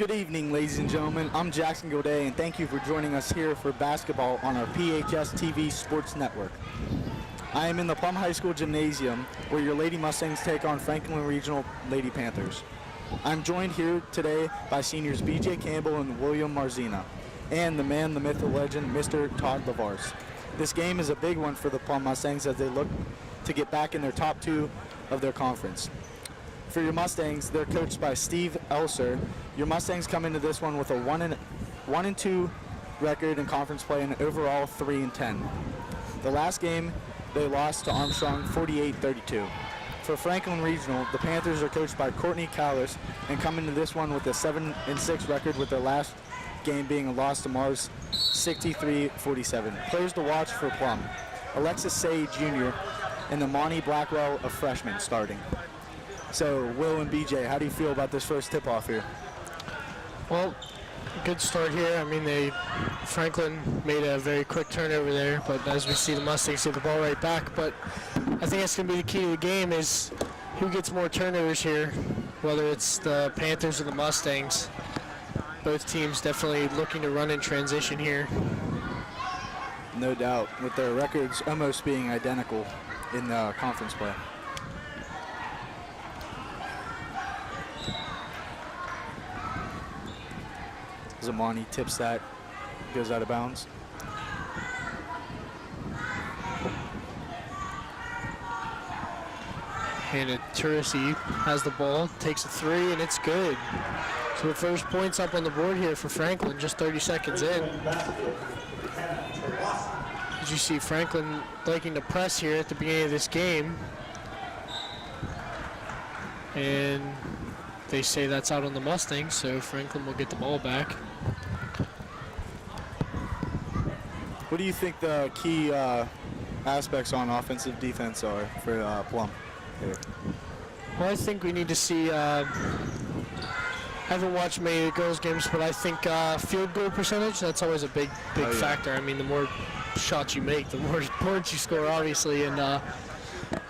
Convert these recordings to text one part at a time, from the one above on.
Good evening, ladies and gentlemen. I'm Jackson Gaudet, and thank you for joining us here for basketball on our PHS TV Sports Network. I am in the Plum High School Gymnasium, where your Lady Mustangs take on Franklin Regional Lady Panthers. I'm joined here today by seniors B.J. Campbell and William Marzina, and the man, the myth, the legend, Mr. Todd Lavars. This game is a big one for the Plum Mustangs as they look to get back in their top two of their conference. For your Mustangs, they're coached by Steve Elser. Your Mustangs come into this one with a 1-2 record in conference play and an overall 3-10. The last game, they lost to Armstrong 48-32. For Franklin Regional, the Panthers are coached by Courtney Callis and come into this one with a 7-6 record, with their last game being a loss to Mars 63-47. Players to watch for Plum: Alexis Say Jr. and the Monty Blackwell, a freshman, starting. So, Will and BJ, how do you feel about this first tip-off here? Well, good start here. I mean, Franklin made a very quick turnover there, but as we see, the Mustangs get the ball right back. But I think that's going to be the key to the game, is who gets more turnovers here, whether it's the Panthers or the Mustangs. Both teams definitely looking to run in transition here. No doubt, with their records almost being identical in the conference play. Zamani tips that, goes out of bounds. And Tursi has the ball, takes a three, and it's good. So the first point's up on the board here for Franklin, just 30 seconds in. As you see, Franklin liking to press here at the beginning of this game. And they say that's out on the Mustangs, so Franklin will get the ball back. What do you think the key aspects on offensive defense are for Plum here? Well, I think we need to see, I haven't watched many of the girls' games, but I think field goal percentage, that's always a big factor. I mean, the more shots you make, the more points you score, obviously. And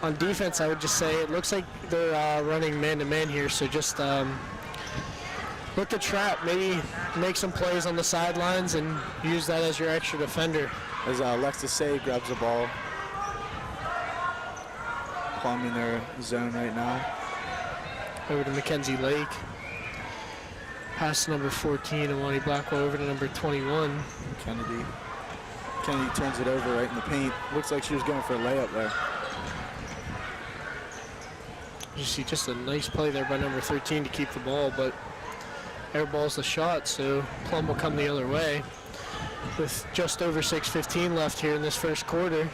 on defense, I would just say it looks like they're running man-to-man here, so just look to trap, maybe make some plays on the sidelines and use that as your extra defender. As Alexis Say grabs the ball. Plum in their zone right now. Over to Mackenzie Lake. Pass to number 14, Amani Blackwell over to number 21. Kennedy turns it over right in the paint. Looks like she was going for a layup there. You see just a nice play there by number 13 to keep the ball, but airballs the shot, so Plum will come the other way with just over 6:15 left here in this first quarter.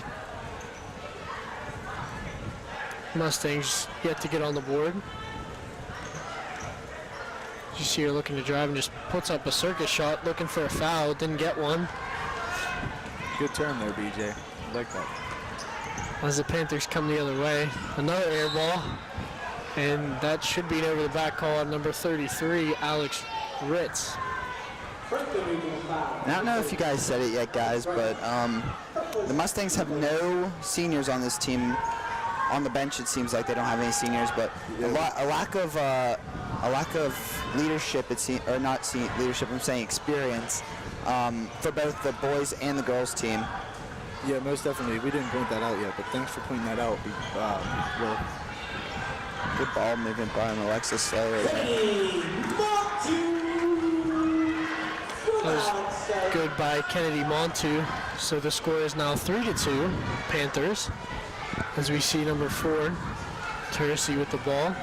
Mustangs yet to get on the board. You see her looking to drive and just puts up a circus shot, looking for a foul, didn't get one. Good turn there, BJ. I like that. As the Panthers come the other way, another air ball, and that should be an over the back call on number 33, Alex Ritz. I don't know if you guys said it yet, guys, but the Mustangs have no seniors on this team. On the bench, it seems like they don't have any seniors, but a lack of leadership. Or not leadership. I'm saying experience for both the boys and the girls team. Yeah, most definitely. We didn't point that out yet, but thanks for pointing that out. Will. Good ball movement by Alexis Slayer. That was good by Kennedy Montu. So the score is now 3-2, Panthers. As we see number 4, Tursi with the ball.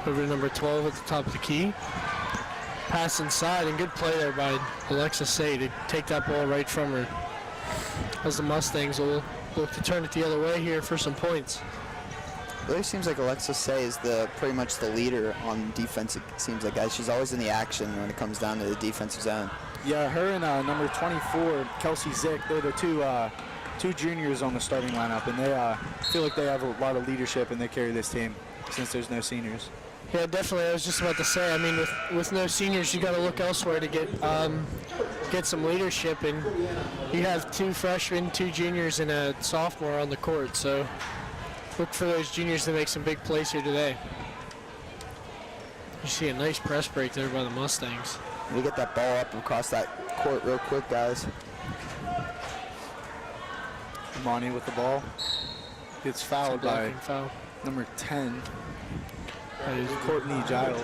Over to number 12 at the top of the key. Pass inside, and good play there by Alexis Say to take that ball right from her. As the Mustangs will look to turn it the other way here for some points. It really seems like Alexis Say is pretty much the leader on defense. It seems like, guys, she's always in the action when it comes down to the defensive zone. Yeah, her and number 24, Kelsey Zick, they're the two juniors on the starting lineup, and they feel like they have a lot of leadership and they carry this team since there's no seniors. Yeah, definitely. I was just about to say, I mean, with no seniors, you got to look elsewhere to get some leadership, and you have 2 freshmen, 2 juniors, and a sophomore on the court, so look for those juniors to make some big plays here today. You see a nice press break there by the Mustangs. We get that ball up across that court real quick, guys. Monty with the ball. Gets fouled by foul. number 10, That is Courtney Giles.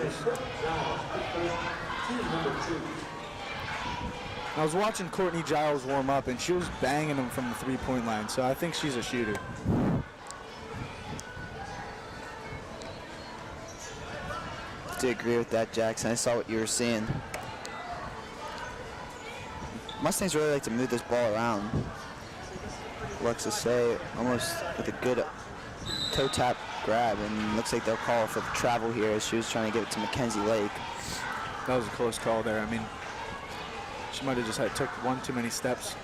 I was watching Courtney Giles warm up, and she was banging him from the three-point line, so I think she's a shooter. I do agree with that, Jackson. I saw what you were seeing. Mustangs really like to move this ball around. Alexis Say almost with a good toe tap grab, and looks like they'll call for the travel here as she was trying to give it to Mackenzie Lake. That was a close call there. I mean, she might have just took one too many steps.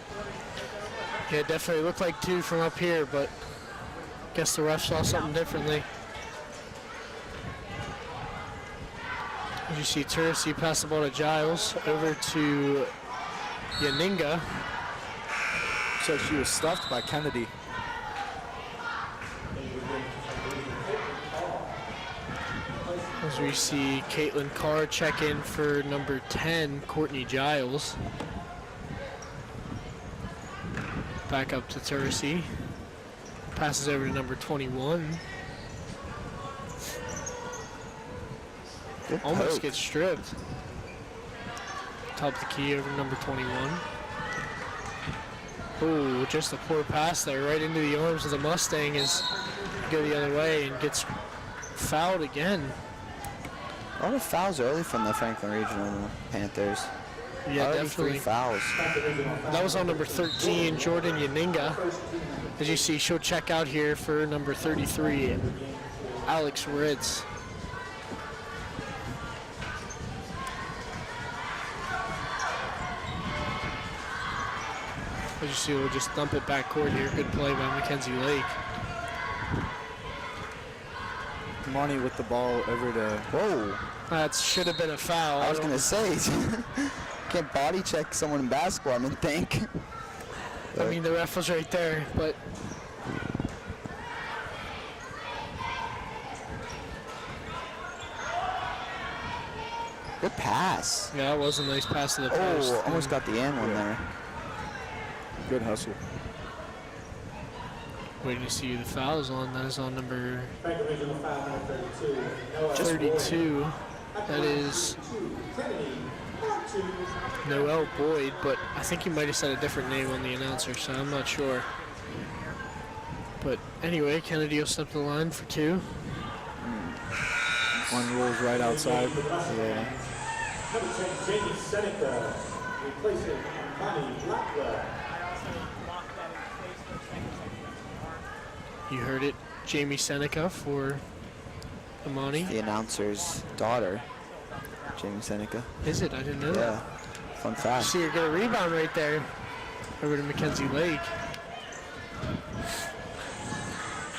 Yeah, it definitely looked like 2 from up here, but guess the ref saw something differently. As you see Tursi pass the ball to Giles, over to Yaninga. So she was stuffed by Kennedy. As we see Caitlin Carr check in for number 10, Courtney Giles. Back up to Tursi. Passes over to number 21. Good Almost poke. gets stripped. Top of the key over to number 21. Oh, just a poor pass there right into the arms of the Mustang as go the other way and gets fouled again. A lot of fouls early from the Franklin Regional Panthers. Yeah, Already definitely. 3 fouls. That was on number 13, Jordan Yaninga. As you see, she'll check out here for number 33, Alex Ritz. As you see, we'll just dump it back court here. Good play by Mackenzie Lake. Monty with the ball over to... Whoa. That should have been a foul. I was going to say, can't body check someone in basketball, I mean, think. I mean, the ref was right there, but Good pass. yeah, that was a nice pass to the post. Oh, almost got the and one there. Good hustle. Waiting to see who the foul is on. That is on number 32. That is Noel Boyd, but I think he might have said a different name on the announcer, so I'm not sure. But anyway, Kennedy will step to the line for 2. One rolls right outside. Yeah. Number 10, Jamie Seneca, replacing Money Blackwell. You heard it, Jamie Seneca for Amani. The announcer's daughter, Jamie Seneca. Is it? I didn't know Yeah. Fun fact. See her get a rebound right there. Over to Mackenzie Lake.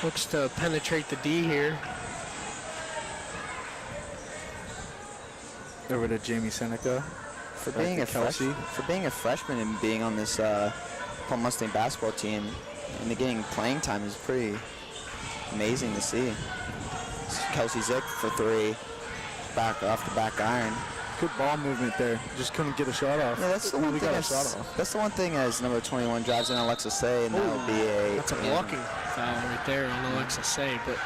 Looks to penetrate the D here. Over to Jamie Seneca. For Back being to a Kelsey. for being a freshman and being on this Plum Mustang basketball team and getting playing time is pretty amazing to see. Kelsey Zick for 3, back off the back iron. Good ball movement there. Just couldn't get a shot off. Yeah, that's the one We thing. got a shot off. That's the one thing as number 21 drives in Alexa Say, and that'll be a. That's a blocking foul right there on Alexa Say, but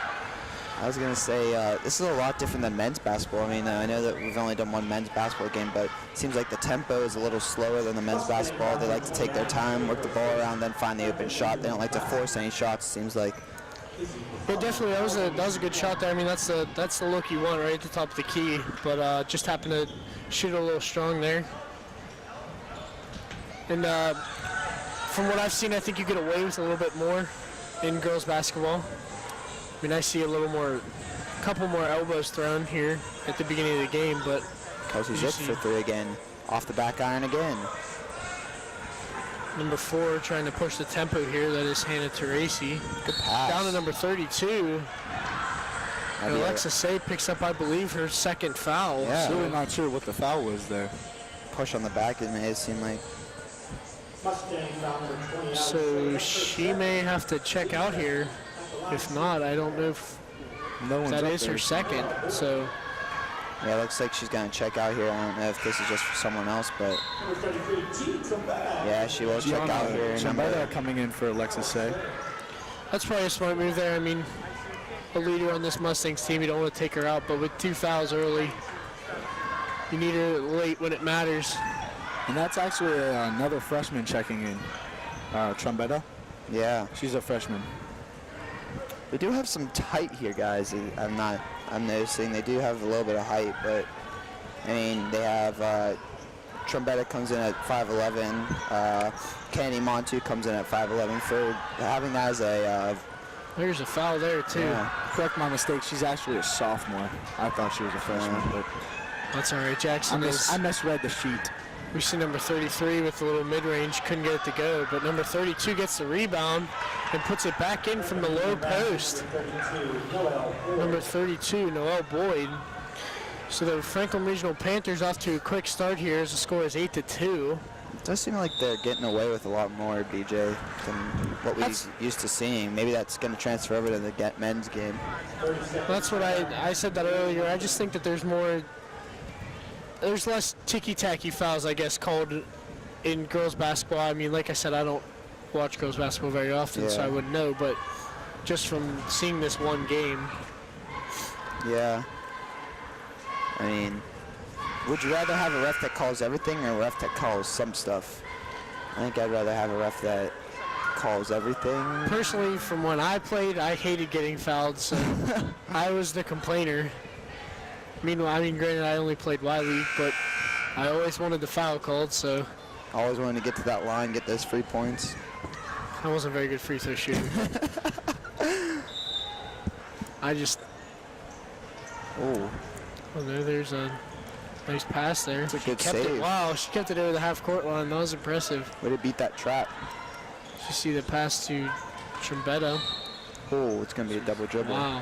I was gonna say this is a lot different than men's basketball. I mean, I know that we've only done one men's basketball game, but it seems like the tempo is a little slower than the men's basketball. They like to take their time, work the ball around, then find the open shot. They don't like to force any shots. It seems like. yeah, definitely that was a good shot there. I mean, that's the look you want right at the top of the key, but just happened to shoot a little strong there. And from what I've seen, I think you get away with a little bit more in girls basketball. I mean, I see a couple more elbows thrown here at the beginning of the game, but Kelsey Did you Zick for see- 3 again, off the back iron again. number 4 trying to push the tempo here. That is Hannah Teresi. Good pass. Down to number 32. And Maybe a Alexa Say picks up, I believe, her second foul. Yeah. Really not sure what the foul was there. push on the back. It may seem like. Mustang foul number 20. So she may have to check out here. If not, I don't know if No one's that up is there. her second. So Yeah, it looks like she's going to check out here. I don't know if this is just for someone else, but Number 33, G. Trumpetta. yeah, she will check out here. Trumpetta coming in for Alexis Say. That's probably a smart move there. I mean, a leader on this Mustangs team, you don't want to take her out, but with 2 fouls early, you need her late when it matters. And that's actually another freshman checking in, Trumpetta. Yeah. She's a freshman. They do have some height here, guys. I'm noticing they do have a little bit of height, but I mean, they have Trumpetta comes in at 5'11", Kennedy Montu comes in at 5'11". For having that as a There's a foul there, too. Yeah. Correct my mistake. She's actually a sophomore. I thought she was a freshman, but That's all right. Jackson I misread the sheet. We see number 33 with a little mid-range, couldn't get it to go, but number 32 gets the rebound and puts it back in from the low post. Number 32, Noelle Boyd. So the Franklin Regional Panthers off to a quick start here as the score is 8-2. It does seem like they're getting away with a lot more, BJ, than what we used to seeing. Maybe that's going to transfer over to the men's game. That's what I said that earlier. I just think that there's less ticky-tacky fouls, I guess, called in girls basketball. I mean, like I said, I don't watch girls basketball very often, so I wouldn't know, but just from seeing this one game. Yeah. I mean, would you rather have a ref that calls everything or a ref that calls some stuff? I think I'd rather have a ref that calls everything. Personally, from when I played, I hated getting fouled, so I was the complainer. Meanwhile, I mean, granted, I only played Y-League, but I always wanted the foul called, so. Always wanted to get to that line, get those free points. I wasn't very good free throw shooting. I just. Oh. Oh, there's a nice pass there. It's a good kept save. It, wow, she kept it over the half-court line. That was impressive. Way to beat that trap. You see the pass to Trumpetta. Oh, it's going to be a double dribble. Wow.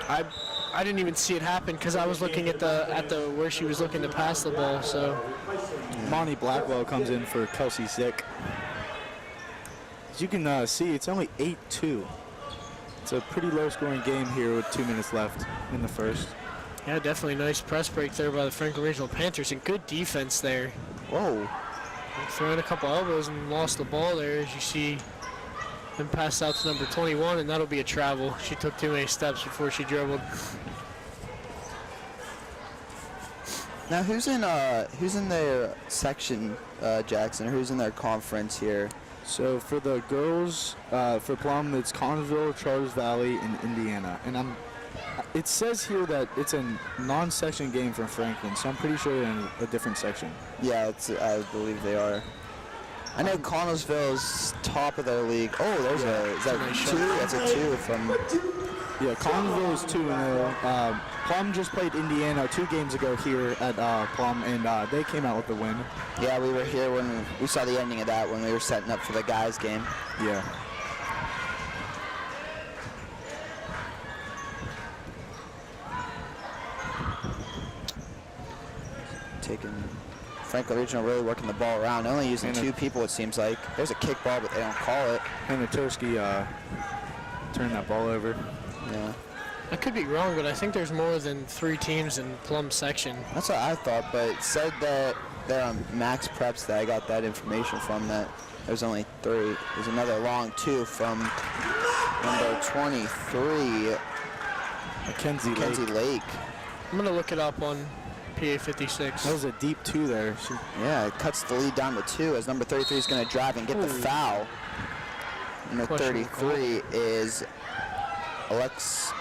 I didn't even see it happen because I was looking at the where she was looking to pass the ball. So Monty Blackwell comes in for Kelsey Zick. As you can see, it's only 8-2. It's a pretty low-scoring game here with 2 minutes left in the first. yeah, definitely nice press break there by the Franklin Regional Panthers and good defense there. Whoa. Throwing a couple elbows and lost the ball there, as you see. Then passed out to number 21, and that'll be a travel. She took too many steps before she dribbled. Now, who's in their section, Jackson, or who's in their conference here? So for the girls, for Plum, it's Connersville, Charles Valley, and Indiana. And it says here that it's a non-section game from Franklin, so I'm pretty sure they're in a different section. Yeah, I believe they are. I know Connersville's top of their league. Oh, there's is that Nice two? shot. That's a two from. Yeah, Connersville is 2-0. Plum just played Indiana 2 games ago here at Plum, and they came out with the win. Yeah, we were here when we saw the ending of that when we were setting up for the guys' game. Yeah. Franklin Regional really working the ball around. They're only using 2 people, it seems like. There's a kick ball, but they don't call it. And Natorsky turned that ball over. Yeah. I could be wrong, but I think there's more than 3 teams in Plum section. That's what I thought, but it said that they're on Max Preps that I got that information from, that there's only 3. There's another long 2 from number 23, Mackenzie Lake. I'm going to look it up on PA 56. That was a deep 2 there. Yeah, it cuts the lead down to 2 as number 33 is going to drive and get the foul. Number 33 is Alex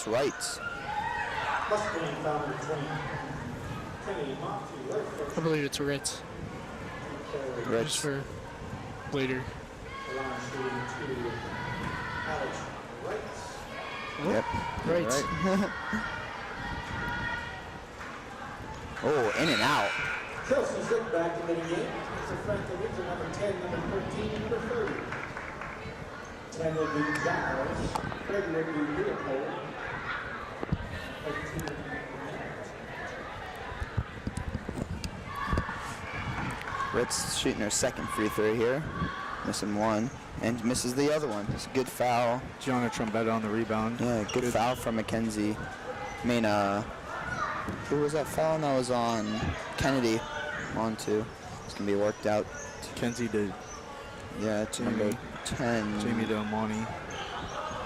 Wright. Mustang foul number 20. Kennedy Monty. I believe it's Ritz. Just for later. Line shooting to Alex Wright. Yep. Right. Oh, in and out. Kelsey Zick back into the game. It's a Franklin Regional number 10, number 13, number 30. 10 will be Giles. Frederick will be Leopold. 18. Ritz shooting her second free throw here. Missing 1 and misses the other one. It's a good foul. Gianna Trumpetta on the rebound. Yeah, good foul from Mackenzie. I mean, who was that foul? That was on Kennedy. On to. It's going to be worked out. Kenzie did. Yeah, to number 10. Jamie Delmonte.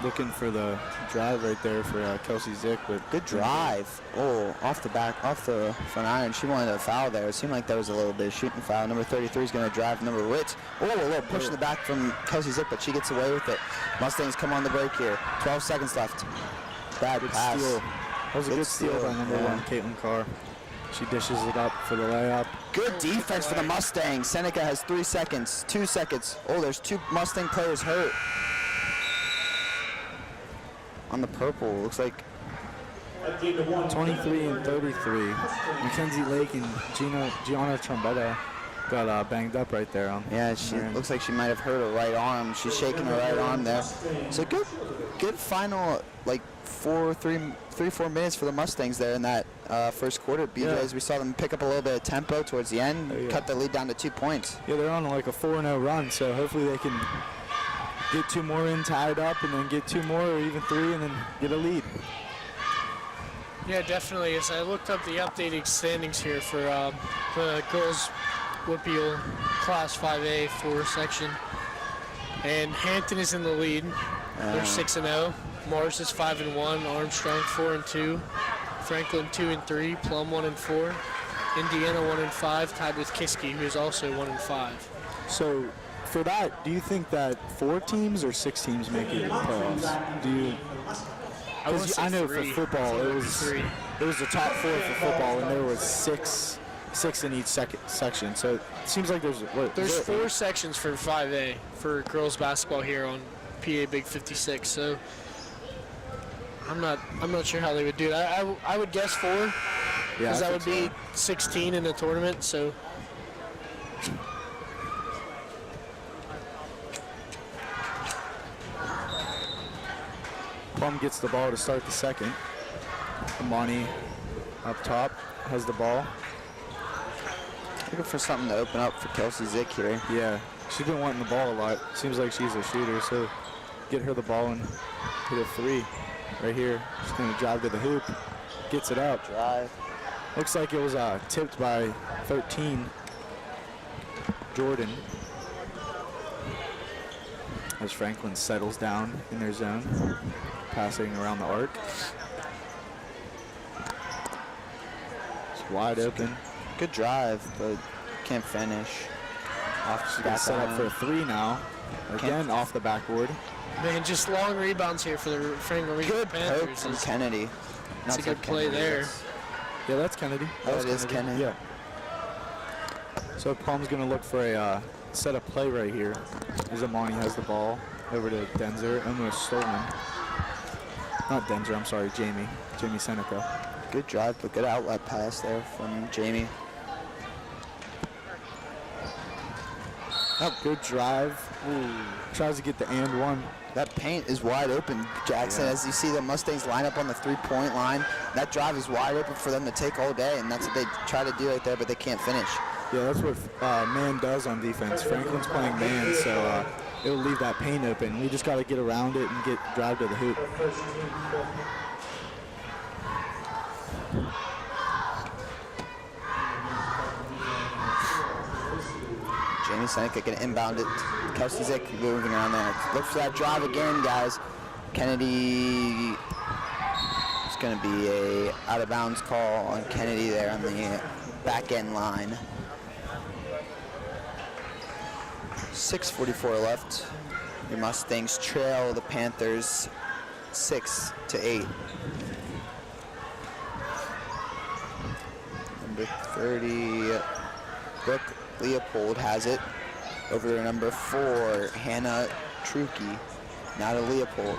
Looking for the drive right there for Kelsey Zick, but good drive. Oh, off the front iron. She wanted a foul there. It seemed like there was a little bit of shooting foul. Number 33 is going to drive number Ritz. Oh, a little push in the back from Kelsey Zick, but she gets away with it. Mustangs come on the break here. 12 seconds left. Bad pass. Steal. That was a good steal by number 1, Caitlin Carr. She dishes it up for the layup. Good defense for the Mustangs. Seneca has 3 seconds, 2 seconds. Oh, there's 2 Mustang players hurt. On the purple, looks like 23 and 33. Mackenzie Lake and Gianna Trombetta got banged up right there. Yeah, she looks like she might have hurt her right arm. She's shaking her right arm there. So good final, like 4 minutes for the Mustangs there in that first quarter. BJs, we saw them pick up a little bit of tempo towards the end, cut the lead down to 2 points. Yeah, they're on like a 4-0 run, so hopefully they can get 2 more in tied up and then get 2 more or even 3 and then get a lead. Yeah, definitely. As I looked up the updated standings here for the girls Whippeal Class 5A 4 section, and Hampton is in the lead. They're 6-0. Mars is 5-1. Armstrong 4-2. Franklin 2-3. Plum 1-4. Indiana 1-5, tied with Kiski, who is also 1-5. So for that, do you think that 4 teams or 6 teams make it in the playoffs? Do you? I know for football it was the top 4 for football, and there was six in each section. So it seems like there's 4 sections for 5A for girls basketball here on PA Big 56. So I'm not sure how they would do it. I would guess 4, because that would be 16 in the tournament. So. Plum gets the ball to start the second. Amani up top has the ball. Looking for something to open up for Kelsey Zick here. Yeah, she's been wanting the ball a lot. Seems like she's a shooter, so get her the ball and hit a 3 right here. She's going to drive to the hoop, gets it up. Drive. Looks like it was tipped by 13, Jordan. As Franklin settles down in their zone, passing around the arc. It's wide open. Good drive, but can't finish. She's got set up for a 3 now. Again, off the backboard. Man, just long rebounds here for the Franklin Regional Panthers. Good poke from Kennedy. That's a good play there. Yeah, that's Kennedy. Oh, it is Kennedy. Yeah. So Plum's going to look for a set up play right here. As Amani has the ball over to Denzer. Almost stolen. Not Denzer, I'm sorry, Jamie. Jamie Seneca. Good drive, but good outlet pass there from Jamie. Oh, good drive. Ooh. Tries to get the and 1. That paint is wide open, Jackson. As you see the Mustangs line up on the 3-point line, that drive is wide open for them to take all day, and that's what they try to do right there, but they can't finish. Yeah, that's what man does on defense. Franklin's playing man, so it'll leave that paint open. We just got to get around it and drive to the hoop. Jamie Seneca can inbound it. Kelsey Zick moving around there. Look for that drive again, guys. Kennedy, it's going to be a out of bounds call on Kennedy there on the back end line. 6:44 left. The Mustangs trail the Panthers 6-8. Number 30, Brooke Leopold has it over to number 4, Hannah Truckee. Not a Leopold.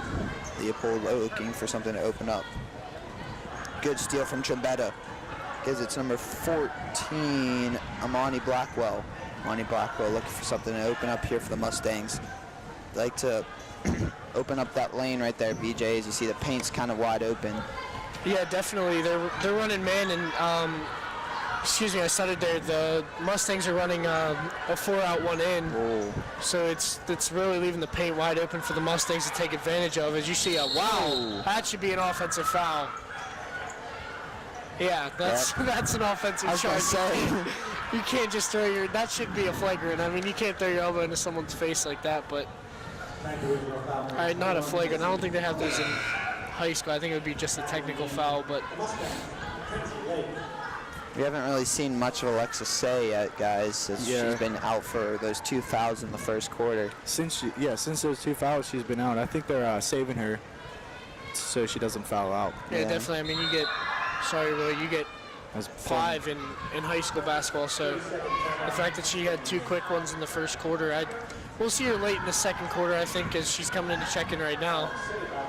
Leopold looking for something to open up. Good steal from Trombetta. Gives it to number 14, Amani Blackwell. Amani Blackwell looking for something to open up here for the Mustangs. They like to open up that lane right there, BJ. As you see, the paint's kind of wide open. Yeah, definitely. They're running man, and excuse me, I started there. The Mustangs are running a 4-out, 1-in. Oh. So it's really leaving the paint wide open for the Mustangs to take advantage of. As you see, wow, that should be an offensive foul. Yeah, that's an offensive I was gonna charge. say. You can't just throw your. That should be a flagrant. I mean, you can't throw your elbow into someone's face like that. But all right, not a flagrant. I don't think they have those in high school. I think it would be just a technical foul. But We haven't really seen much of Alexa Say yet, guys. As Yeah. She's been out for those 2 fouls in the first quarter. Since those 2 fouls, she's been out. I think they're saving her so she doesn't foul out. yeah, Yeah. definitely. I mean, you get. Sorry, Will. You get That's 5 in high school basketball. So the fact that she had 2 quick ones in the first quarter, we'll see her late in the second quarter, I think, as she's coming in to check in right now.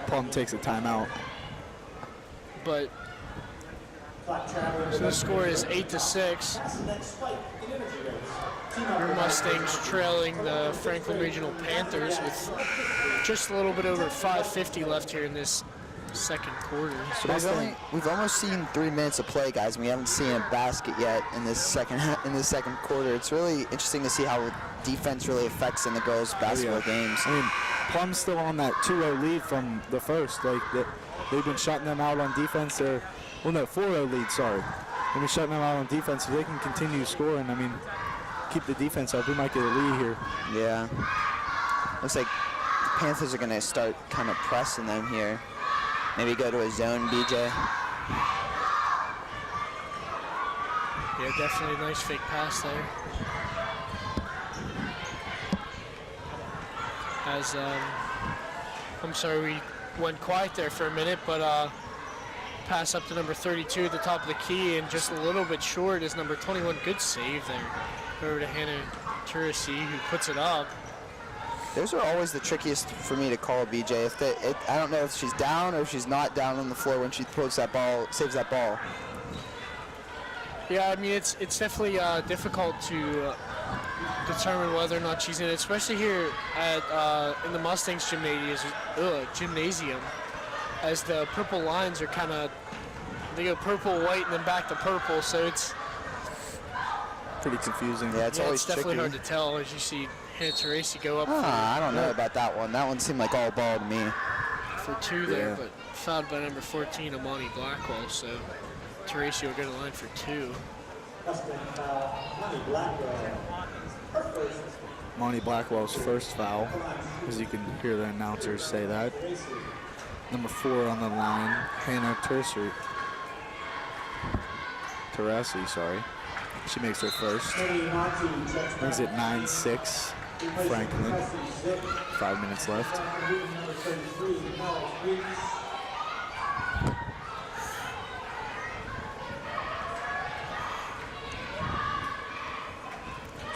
Plum takes a timeout. But so the score is 8-6. Your Mustangs trailing the Franklin Regional Panthers with just a little bit over 5:50 left here in this second quarter. So we've almost seen 3 minutes of play, guys, and we haven't seen a basket yet in this second quarter. It's really interesting to see how defense really affects in the girls' basketball games. I mean, Plum's still on that 2-0 lead from the first. Like they've been shutting them out on defense. 4-0 lead. Sorry, they've been shutting them out on defense. If they can continue scoring, I mean, keep the defense up, we might get a lead here. Yeah. Looks like the Panthers are going to start kind of pressing them here. Maybe go to a zone, BJ. Yeah, definitely a nice fake pass there. As I'm sorry we went quiet there for a minute, but pass up to number 32 at the top of the key, and just a little bit short is number 21. Good save there. Over to Hannah Turasi, who puts it up. Those are always the trickiest for me to call, BJ. I don't know if she's down or if she's not down on the floor when she throws that ball, saves that ball. Yeah, I mean, it's definitely difficult to determine whether or not she's in it, especially here at in the Mustangs gymnasium, as the purple lines are kind of, they go purple, white, and then back to purple, so it's Pretty confusing. Yeah, it's always definitely tricky. hard to tell as you see Hannah Turasi go up I don't know about that one. That one seemed like all ball to me. for 2 there, Yeah. but fouled by number 14, Amani Blackwell, so Turasi will go to the line for 2. Monty Blackwell's first foul, as you can hear the announcers say that. Number 4 on the line, Hannah Turasi, sorry. She makes her first. Brings it 9-6, Franklin. 5 minutes left.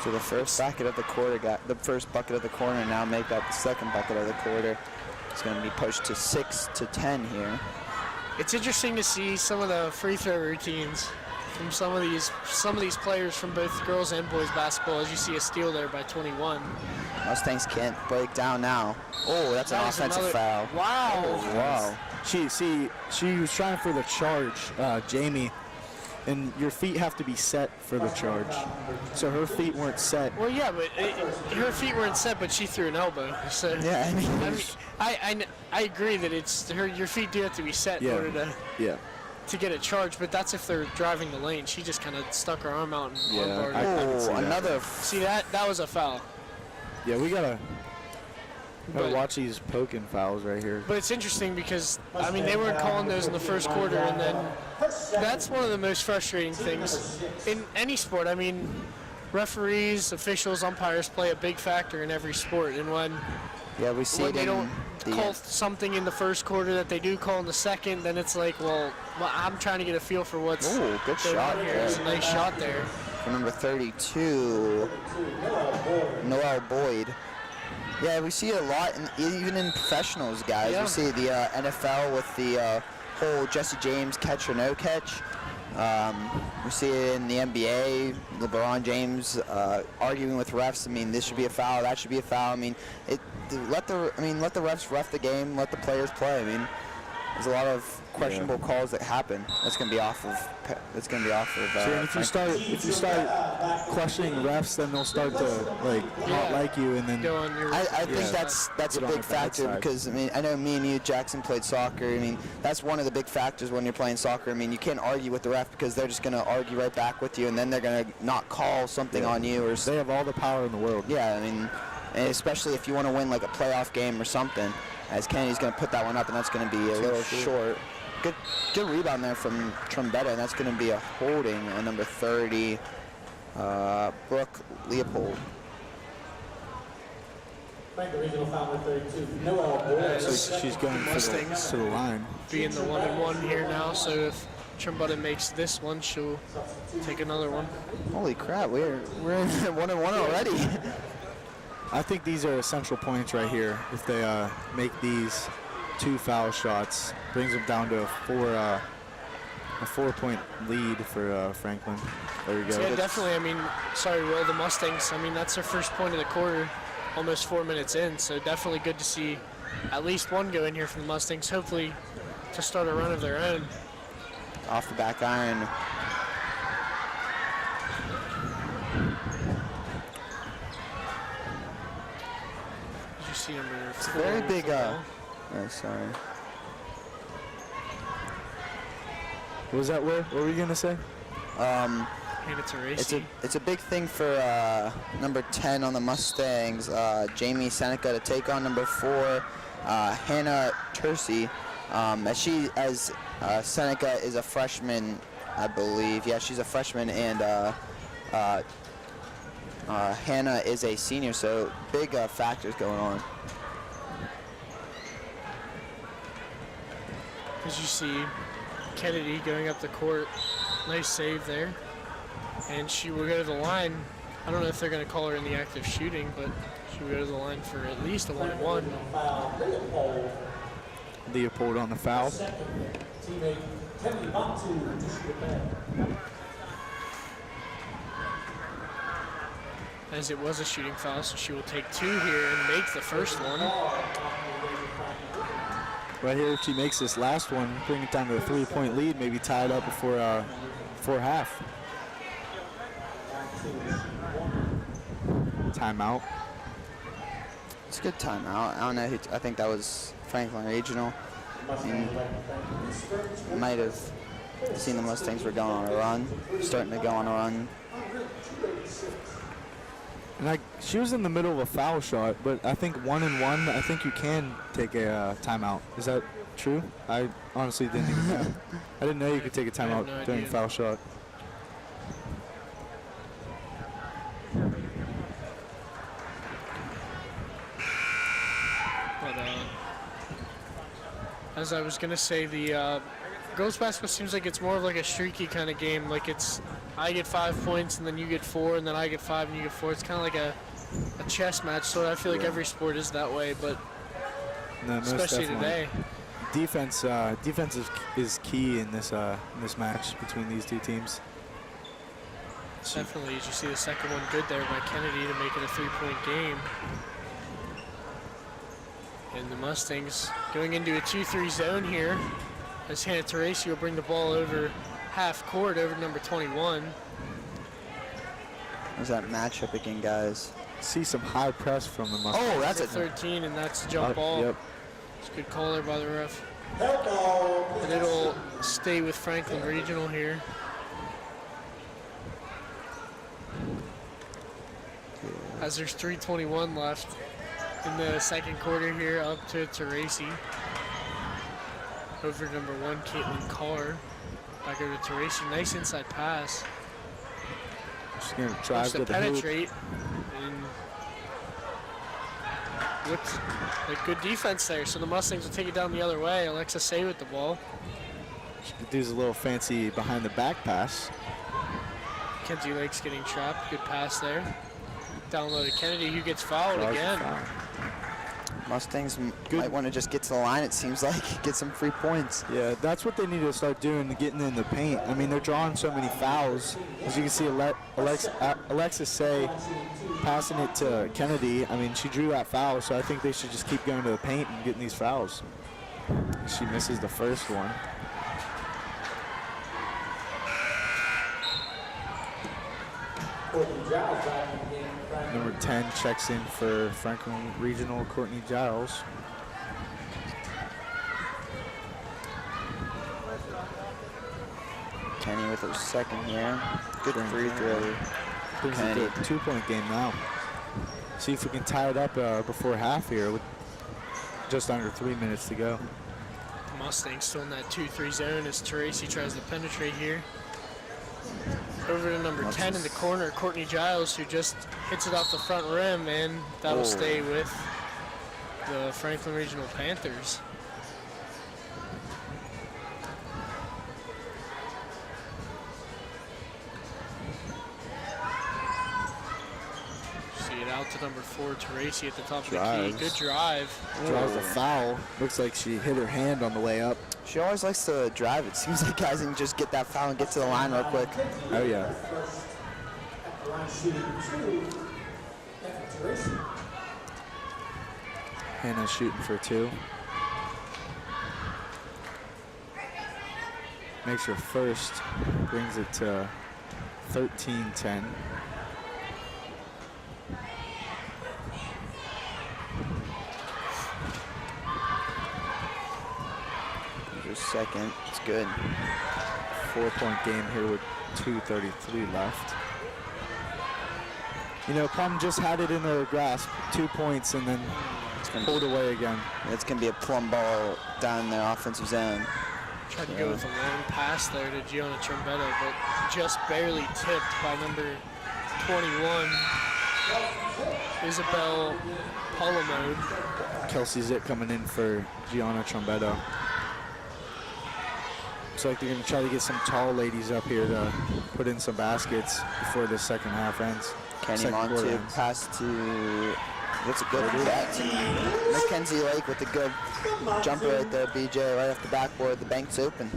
So the first bucket of the quarter now make that the second bucket of the quarter. It's going to be pushed to 6-10 here. It's interesting to see some of the free throw routines from some of these players from both girls and boys basketball, as you see a steal there by 21. Mustangs can't break down now. Oh, that's an That is offensive foul. Wow. Wow. She was trying for the charge, Jamie, and your feet have to be set for the charge. So her feet weren't set. Well, yeah, but her feet weren't set, but she threw an elbow. So Yeah, I mean, I agree that your feet do have to be set in order to get a charge, but that's if they're driving the lane. She just kind of stuck her arm out and armbarred it. can see that. another. See that was a foul. Yeah, we gotta But- watch these poking fouls right here. But it's interesting because, I mean, they weren't calling those in the first quarter, and then that's one of the most frustrating things in any sport. I mean, referees, officials, umpires play a big factor in every sport, and when Yeah, we see it they in don't the call something in the first quarter that they do call in the second, then it's like, well, I'm trying to get a feel for what's Ooh, good going shot on here. there. It's a nice shot there. for number 32, Noel Boyd. Yeah, we see it a lot, even in professionals, guys. Yeah. We see the NFL with the whole Jesse James catch or no catch. We see it in the NBA, LeBron James arguing with refs. I mean, this should be a foul, that should be a foul. I mean, let the refs ref the game, let the players play. I mean, there's a lot of questionable calls that happen. That's going to be off of. See, and if you start questioning refs, then they'll start to not like you, and then Go on your I think that's Get a on big the bad factor side. because I mean I know me and you, Jackson, played soccer. I mean that's one of the big factors when you're playing soccer. I mean you can't argue with the ref because they're just going to argue right back with you, and then they're going to not call something on you or. they have all the power in the world. Yeah, I mean, and especially if you want to win like a playoff game or something, as Kennedy's going to put that one up, and that's going to be a little short. Good rebound there from Trombetta, and that's going to be a holding on number 30, Brooke Leopold. Franklin Regional foul number 32. Noel Boyle. So she's going Mustangs to the line. being the 1-and-1 here now, so if Trombetta makes this one, she'll take another one. Holy crap, we're in 1-1 already. I think these are essential points right here. If they make these 2 foul shots, brings them down to a 4-point lead for Franklin. There we go. Yeah, definitely. I mean, sorry, Will, the Mustangs, I mean, that's their first point of the quarter, almost 4 minutes in, so definitely good to see at least one go in here from the Mustangs, hopefully to start a run of their own. Off the back iron. Did you see number 4? Very big, oh, sorry. What was that, Will? What were you going to say? And it's a race. It's a big thing for number 10 on the Mustangs, Jamie Seneca, to take on number 4, Hannah Tercy. As Seneca is a freshman, I believe. Yeah, she's a freshman, and Hannah is a senior, so big factors going on. As you see, Kennedy going up the court. Nice save there. And she will go to the line. I don't know if they're going to call her in the act of shooting, but she will go to the line for at least a 1-and-1. Leopold on the foul. Teammate Kennedy Batu to shoot it back. As it was a shooting foul, so she will take 2 here and make the first one. Right here, if she makes this last one, bring it down to a 3-point lead, maybe tie it up before half. Timeout. It's a good timeout. I don't know. I think that was Franklin Regional. I mean, might have seen the Mustangs were going on a run, starting to go on a run. And she was in the middle of a foul shot, but I think 1-and-1, I think you can take a timeout. Is that true? I honestly didn't even know. I didn't know you could take a timeout no during a idea. foul shot. But as I was going to say, the girls basketball seems like it's more of like a streaky kind of game. Like it's, I get 5 points and then you get 4 and then I get 5 and you get 4. It's kind of like a chess match. So I feel like every sport is that way, but No, most especially definitely. today. Defense is key in this match between these two teams. Definitely, as you see the second one good there by Kennedy to make it a 3-point game. And the Mustangs going into a 2-3 zone here as Hannah Teresi will bring the ball over half court over number 21. There's that matchup again, guys. See some high press from the Mustangs. Oh, that's Number a 13, and that's a jump ball. Yep. It's a good call there by the ref. Help ball. And it'll stay with Franklin Regional here. As there's 3:21 left in the second quarter here, up to Teresi. Over to number 1, Caitlin Carr. Back over to Teresi. Nice inside pass. She's gonna Looks drive to to the hoop. penetrate. And looks like good defense there. So the Mustangs will take it down the other way. Alexa Say with the ball. She does a little fancy behind the back pass. Kenzie Lake's getting trapped. Good pass there. Down low to Kennedy, who gets fouled Draws the again. foul. Mustangs might want to just get to the line, it seems like, get some free points. Yeah, that's what they need to start doing, getting in the paint. I mean, they're drawing so many fouls. As you can see, Alexa Say passing it to Kennedy. I mean, she drew that foul, so I think they should just keep going to the paint and getting these fouls. She misses the first one. Courtney Giles back in the game. Number 10 checks in for Franklin Regional, Courtney Giles. Kenny with her second here. Good free throw. Brings it to a 2-point game now. See if we can tie it up before half here with just under 3 minutes to go. Mustangs still in that 2-3 zone as Tracy tries to penetrate here. Over to number 10 in the corner, Courtney Giles, who just hits it off the front rim, and that'll stay with the Franklin Regional Panthers. See it out to number 4, Tracy at the top of the key. Good drive. Draws a foul. Looks like she hit her hand on the way up. She always likes to drive. It seems like guys can just get that foul and get to the line real quick. Oh, yeah. At the line shooting 2, that's Tracy. Hannah's shooting for 2. Makes her first. Brings it to 13-10. Second, it's good. 4-point game here with 2:33 left. You know, Plum just had it in her grasp, 2 points, and then pulled away again. It's going to be a Plum ball down in their offensive zone. Tried to go with a long pass there to Gianna Trombetta, but just barely tipped by number 21, Isabel Palomode. Kelsey Zick coming in for Gianna Trombetta. Looks like they're going to try to get some tall ladies up here to put in some baskets before the second half ends. Kenny Montu pass to, that's a good back to Mackenzie Lake with a good jumper right there, BJ, right off the backboard. The bank's open.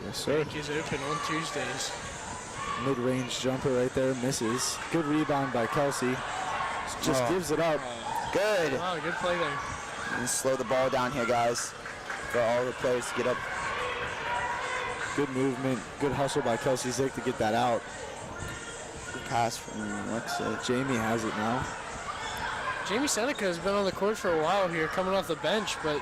Yes, sir. Bank is open on Tuesdays. Mid-range jumper right there, misses. Good rebound by Kelsey. Just gives it up. Good. Wow, good play there. And slow the ball down here, guys, for all the players to get up. Good movement, good hustle by Kelsey Zick to get that out. Good pass from Alexa. Jamie has it now. Jamie Seneca has been on the court for a while here, coming off the bench, but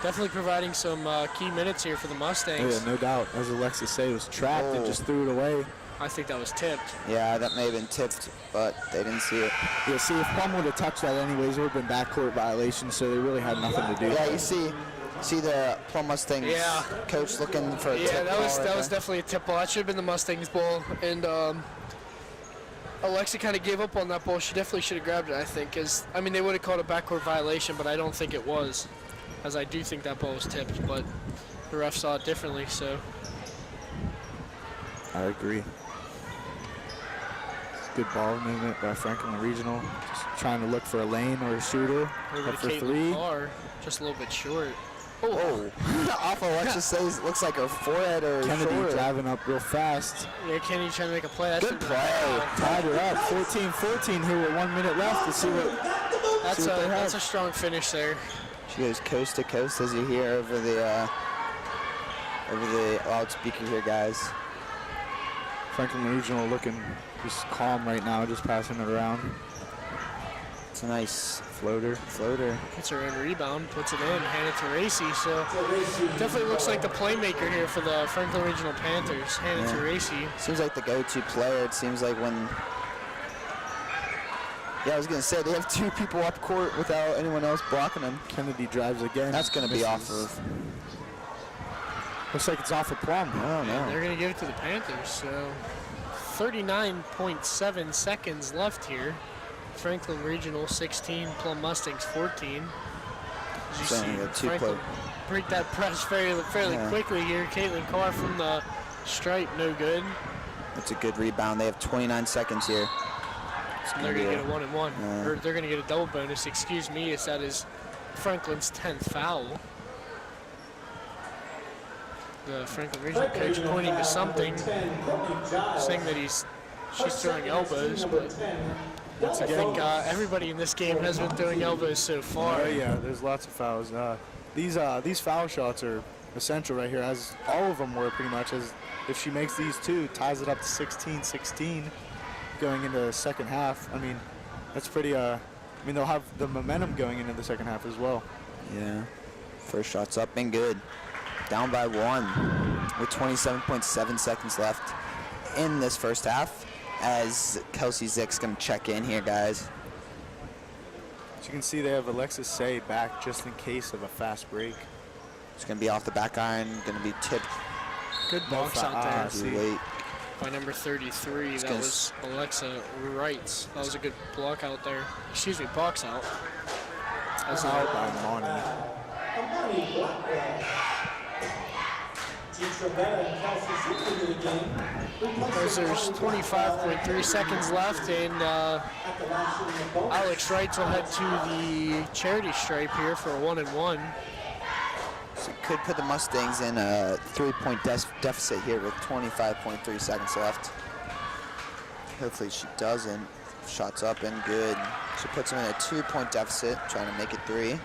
definitely providing some key minutes here for the Mustangs. Oh, yeah, no doubt. As Alexis said, it was trapped and just threw it away. I think that was tipped. Yeah, that may have been tipped, but they didn't see it. Yeah, see, if Plum would have touched that anyways, it would have been backcourt violation, so they really had nothing to do. Yeah, you see the Plum Mustangs coach looking for a tip ball. Yeah, that was definitely a tip ball. That should have been the Mustangs ball, and Alexa kind of gave up on that ball. She definitely should have grabbed it, I think, because, I mean, they would have called a backcourt violation, but I don't think it was, as I do think that ball was tipped, but the ref saw it differently, so. I agree. Good ball movement by Franklin Regional. Just trying to look for a lane or a shooter. Over Up to for Caitlin 3. Carr, just a little bit short. Oh, off of Alexis says looks like her forehead or Kennedy shoulder. driving up real fast. Yeah, Kenny trying to make a play. That Good play. Tied her up. 14-14 here with 1 minute left to see what. That's a strong finish there. She goes coast to coast, as you hear over the loudspeaker here, guys. Franklin Regional looking just calm right now, just passing it around. It's a nice Floater. Gets her own rebound, puts it in, hand it to Racy. So definitely looks like the playmaker here for the Franklin Regional Panthers. Hand it to Racy. Seems like the go-to player. It seems like when. Yeah, I was gonna say they have 2 people up court without anyone else blocking them. Kennedy drives again. That's gonna be off of. Looks like it's off of Plum. I don't know. They're gonna give it to the Panthers. So 39.7 seconds left here. Franklin Regional 16, Plum Mustangs 14. As you see, Franklin break that press fairly quickly here. Caitlin Carr from the stripe, no good. That's a good rebound. They have 29 seconds here. They're going to get a 1-and-1. Or they're going to get a double bonus, excuse me, as that is Franklin's 10th foul. The Franklin Regional coach pointing to something, saying that she's throwing elbows, but I think everybody in this game has been throwing elbows so far. Oh yeah, there's lots of fouls. these foul shots are essential right here, as all of them were pretty much. As if she makes these two, ties it up to 16-16 going into the second half. I mean, that's pretty. I mean, they'll have the momentum going into the second half as well. Yeah. First shot's up and good. Down by 1 with 27.7 seconds left in this first half, as Kelsey Zick's going to check in here, guys. As you can see, they have Alexis Say back just in case of a fast break. It's going to be off the back iron, going to be tipped. Good box out there Too late. by number 33. That was Alexa Wright. That was a good block out there. Excuse me, box out. That's out by Monty. Amani Blackwell. Team Trevetta and Kelsey Zick into the game. There's 25.3 seconds left, and At the last shooting of both. Alex Wright will head to the charity stripe here for a 1-and-1. So it could put the Mustangs in a 3-point deficit here with 25.3 seconds left. Hopefully she doesn't. Shots up and good. She puts them in a 2-point deficit, trying to make it 3.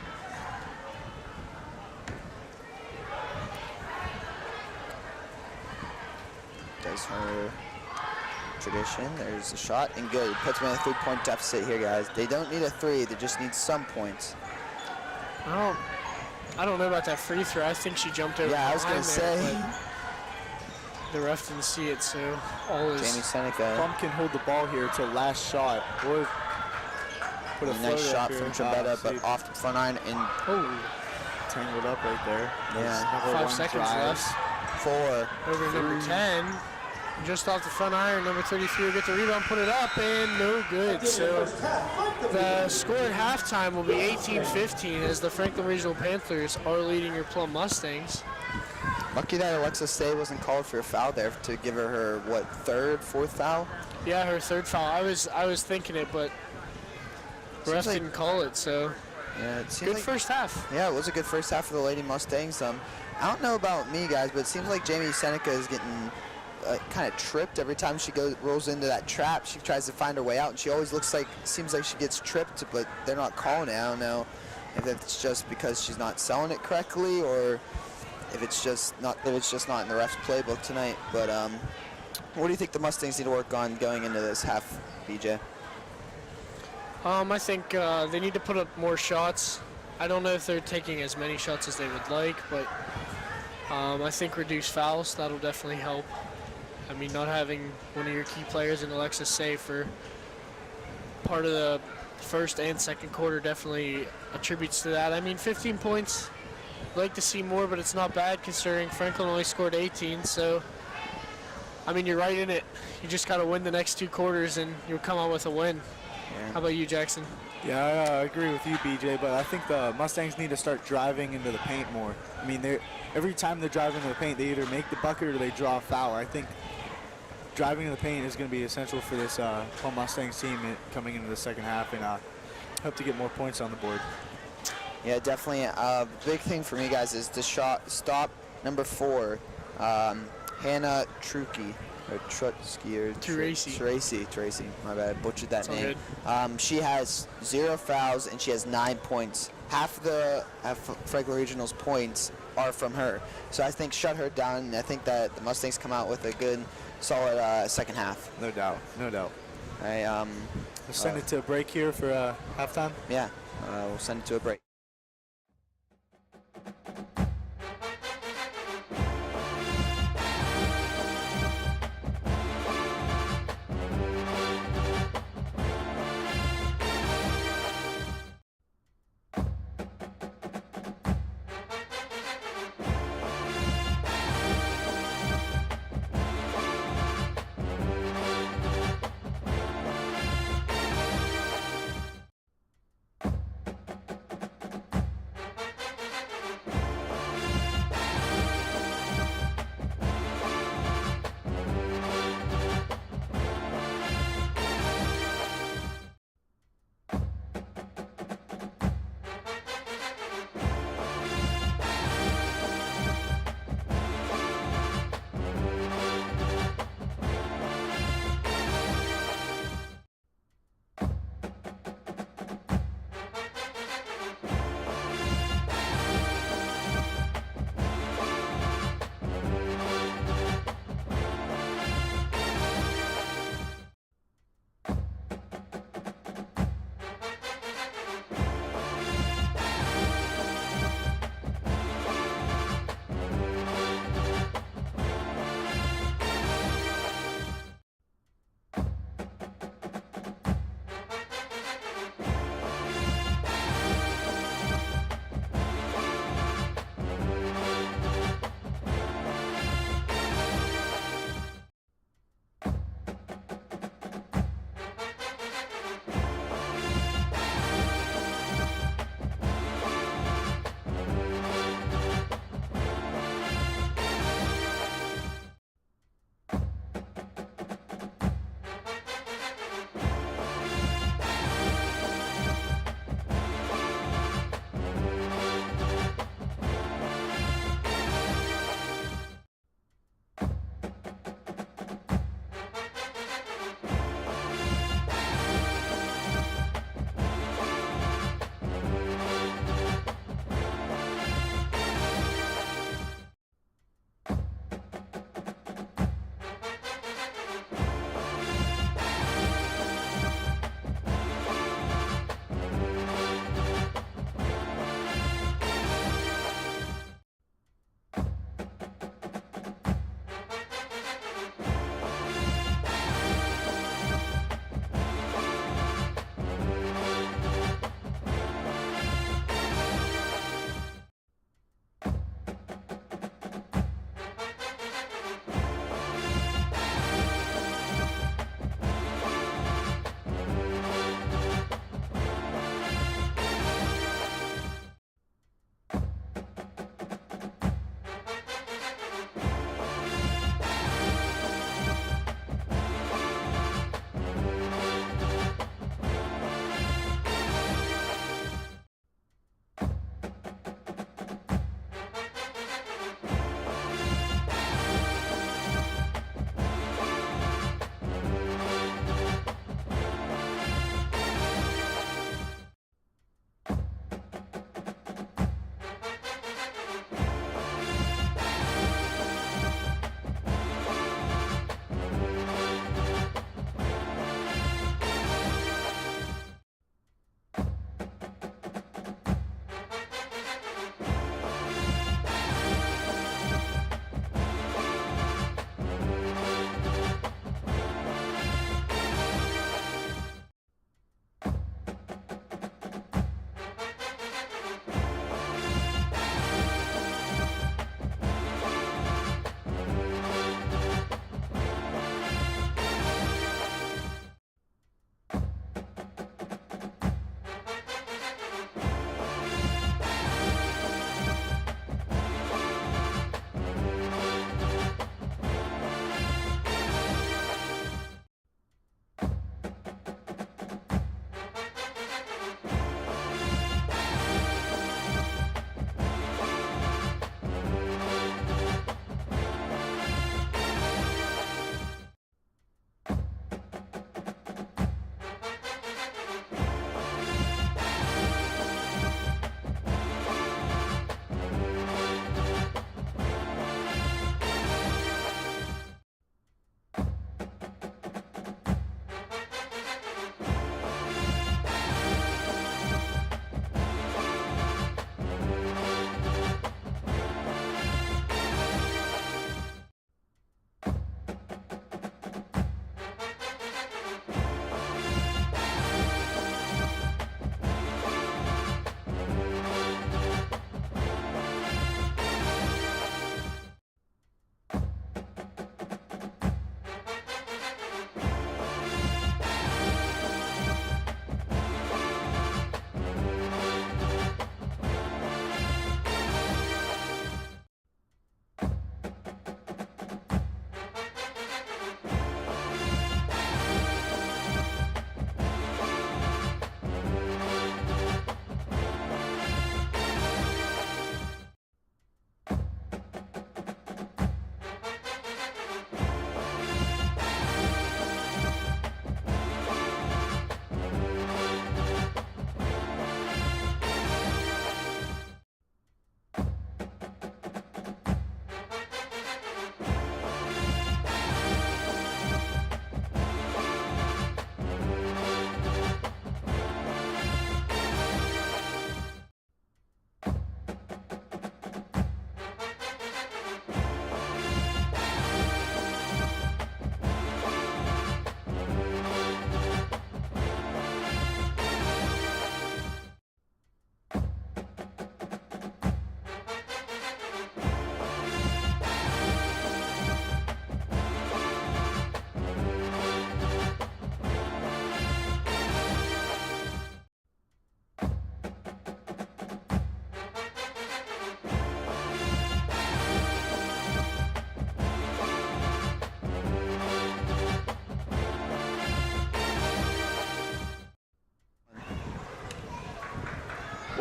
Does her tradition. There's a shot and good. Puts them in a 3-point deficit here, guys. They don't need a 3. They just need some points. I don't know about that free throw. I think she jumped over. Yeah, I was the gonna line say. there, but the ref didn't see it, so all is. Jamie Seneca. Plum can hold the ball here till last shot. Or put a Nice floater shot up from here. Trebetta, but off the front iron and Oh, Tangled up right there. Yeah. Number 5 one seconds drives. left. 4. Over to number 10. Just off the front iron, number 33 will get the rebound, put it up, and no good. So the score at halftime will be 18-15 as the Franklin Regional Panthers are leading your Plum Mustangs. Lucky that Alexa Stay wasn't called for a foul there to give her what, 3rd, 4th foul? Yeah, her 3rd foul. I was thinking it, but the ref Seems like- didn't call it, so Yeah, it seemed good like, first half. Yeah, it was a good first half for the Lady Mustangs. I don't know about me, guys, but it seems like Jamie Seneca is getting kind of tripped every time she rolls into that trap. She tries to find her way out, and she always seems like she gets tripped, but they're not calling it. I don't know if it's just because she's not selling it correctly, or if it's just not in the ref's playbook tonight. But what do you think the Mustangs need to work on going into this half, BJ? I think they need to put up more shots. I don't know if they're taking as many shots as they would like, but I think reduce fouls, that'll definitely help. I mean, not having one of your key players in Alexis Say for part of the first and second quarter definitely attributes to that. I mean, 15 points, I'd like to see more, but it's not bad considering Franklin only scored 18. So, I mean, you're right in it. You just got to win the next 2 quarters and you'll come out with a win. Yeah. How about you, Jackson? Yeah, I agree with you, BJ, but I think the Mustangs need to start driving into the paint more. I mean, every time they drive into the paint, they either make the bucket or they draw a foul. I think driving in the paint is going to be essential for this Plum Mustangs team coming into the second half, and hope to get more points on the board. Yeah, definitely. Big thing for me, guys, is the stop number 4, Hannah Truckey. Or Trutsky or Tracy, my bad, butchered that name. She has 0 fouls and she has 9 points. Half Franklin Regional's points are from her. So I think shut her down, and I think that the Mustangs come out with a good, solid second half. No doubt, no doubt. All right, We'll send it to a break here for halftime. yeah, we'll send it to a break.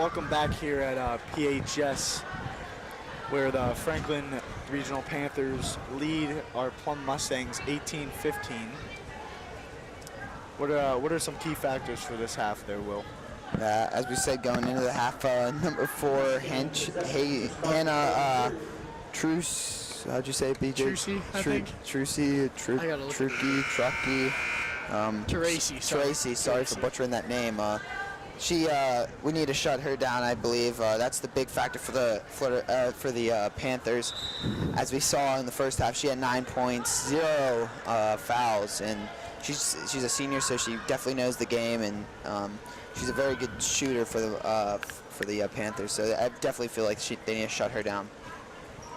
Welcome back here at PHS, where the Franklin Regional Panthers lead our Plum Mustangs 18-15. What are some key factors for this half there, Will? As we said, going into the half, number 4, Hannah Truce, how'd you say it, BJ? Trucy, I think. Trucy, I gotta look Trucky. Tracy, sorry for butchering that name. We need to shut her down, I believe. That's the big factor for the Panthers. As we saw in the first half, she had 9 points, 0 fouls, and she's a senior, so she definitely knows the game, and she's a very good shooter for the Panthers. So I definitely feel like they need to shut her down.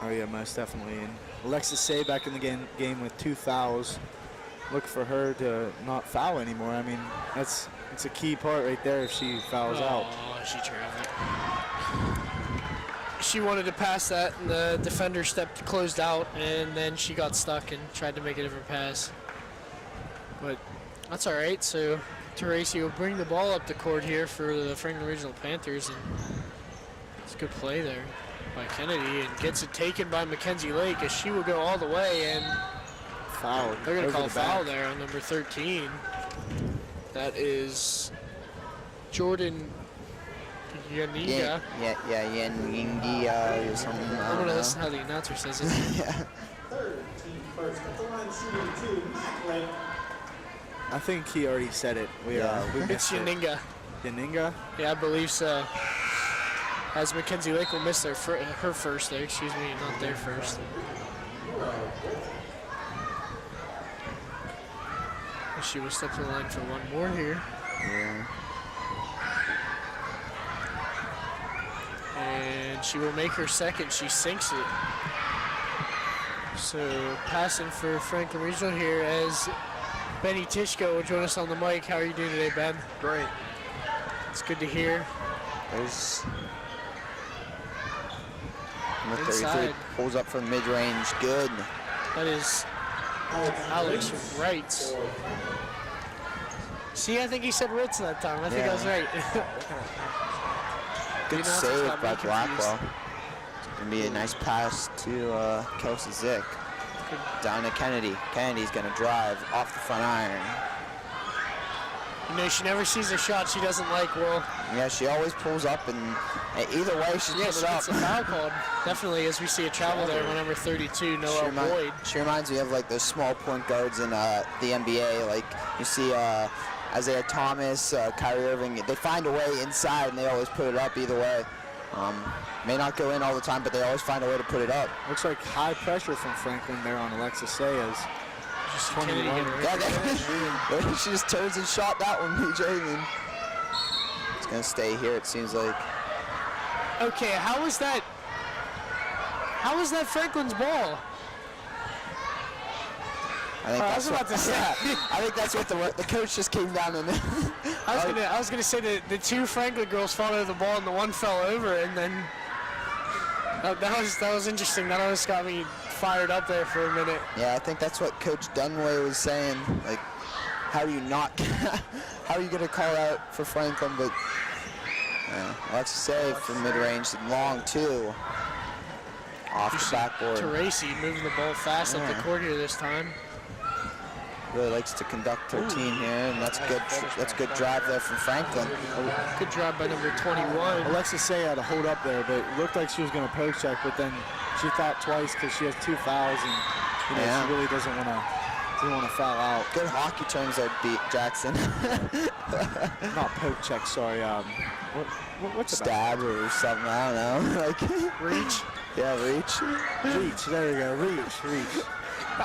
Oh yeah, most definitely. And Alexis Say back in the game with 2 fouls. Look for her to not foul anymore. I mean, it's a key part right there if she fouls out. Oh, she traveled. She wanted to pass that, and the defender closed out, and then she got stuck and tried to make a different pass. But that's all right. So Teresi will bring the ball up the court here for the Franklin Regional Panthers, and it's a good play there by Kennedy, and gets it taken by Mackenzie Lake as she will go all the way, and Foul. they're going to call a foul there on number 13. That is Jordan Yaninga. Yaninga or something. I'm going to listen how the announcer says it. Yeah. Third team first. At the line shooting 2, Matt Lake. I think he already said it. We It's missed it. Yaninga. Yaninga? Yeah, I believe so. As Mackenzie Lake will miss her first there, excuse me, not their first. She will step to the line for one more here. Yeah. And she will make her second. She sinks it. So passing for Franklin Regional here as Benny Tishko will join us on the mic. How are you doing today, Ben? Great. It's good to hear. There's number Inside. 33 pulls up from mid-range. Good. That is Alex Wright. See, I think he said Ritz that time. I think I was right. Good You know, save it's got me by confused. Blackwell. It's going to be a nice pass to Kelsey Zick. Down to Kennedy. Kennedy's going to drive off the front iron. You know, she never sees a shot she doesn't like, Will. Yeah, she always pulls up, and either way, she's Yeah, putting she it gets up. a foul called. Definitely, as we see a travel there by number 32, Noel Boyd. She reminds me of like those small point guards in the NBA. Like you see Isaiah Thomas, Kyrie Irving. They find a way inside, and they always put it up either way. May not go in all the time, but they always find a way to put it up. Looks like high pressure from Franklin there on Alexis Sayas. Just 21. Yeah, she just turns and shot that one, PJ. And it's gonna stay here. It seems like. Okay, how was that Franklin's ball? I think I was about to say. I think that's what the coach just came down and. I was gonna say that the two Franklin girls followed the ball and the one fell over, and then that was interesting. That almost got me fired up there for a minute. Yeah, I think that's what Coach Dunway was saying. Like, how do you not? How are you gonna call out for Franklin? But Alexis save from mid-range, long too. Off the backboard. Teresi moving the ball fast up the court here this time. Really likes to conduct her team here, and that's good. That's good drive there from Franklin. Good drive by number 21. Alexis Say had to hold up there, but it looked like she was going to poke check, but then she thought twice because she has 2 fouls, and she really doesn't want to foul out. Good hockey terms there, beat Jackson. Not poke check, sorry. What's it Stab or something, I don't know. Like Reach. Yeah, reach. Reach, there we go, reach.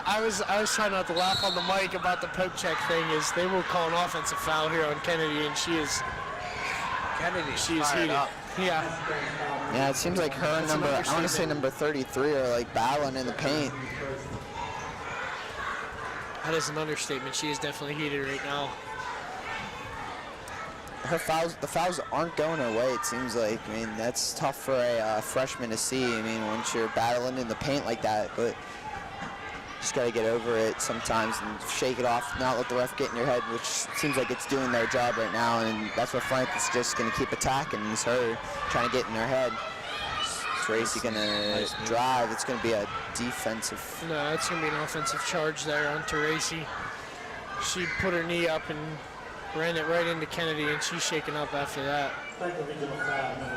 I was trying not to laugh on the mic about the poke check thing. Is they will call an offensive foul here on Kennedy, and she is heated. up. Yeah. Yeah, it seems like her and That's an I want to say number 33 are like battling in the paint. That is an understatement. She is definitely heated right now. The fouls aren't going her way, it seems like. I mean, that's tough for a freshman to see. I mean, once you're battling in the paint like that, but Just got to get over it sometimes and shake it off, not let the ref get in your head, which seems like it's doing their job right now. And that's what Frank is just going to keep attacking. It's her trying to get in her head. Tracy going to drive. It's going to be a defensive. No, it's going to be an offensive charge there on Teresi. She put her knee up and ran it right into Kennedy, and she's shaking up after that.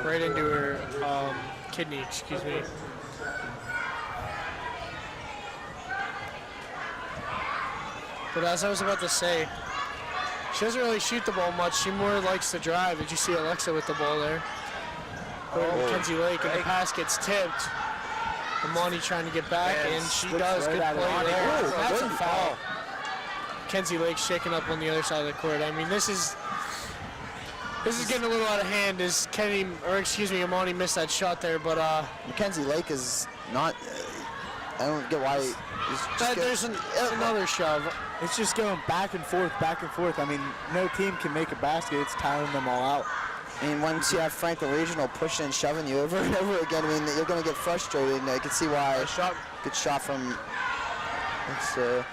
Right into her kidney, excuse me. But as I was about to say, she doesn't really shoot the ball much. She more likes to drive. Did you see Alexa with the ball there? Mackenzie Lake, and the pass gets tipped. Amani trying to get back, and she does. Good play there. That's a foul. Mackenzie Lake shaking up on the other side of the court. I mean, this is getting a little out of hand as Amani missed that shot there, but Mackenzie Lake is not. I don't get why. There's another shove. It's just going back and forth, back and forth. I mean, no team can make a basket. It's tiring them all out. I mean, once you have Franklin Regional pushing and shoving you over and over again, I mean, you're going to get frustrated, and I can see why. Good shot from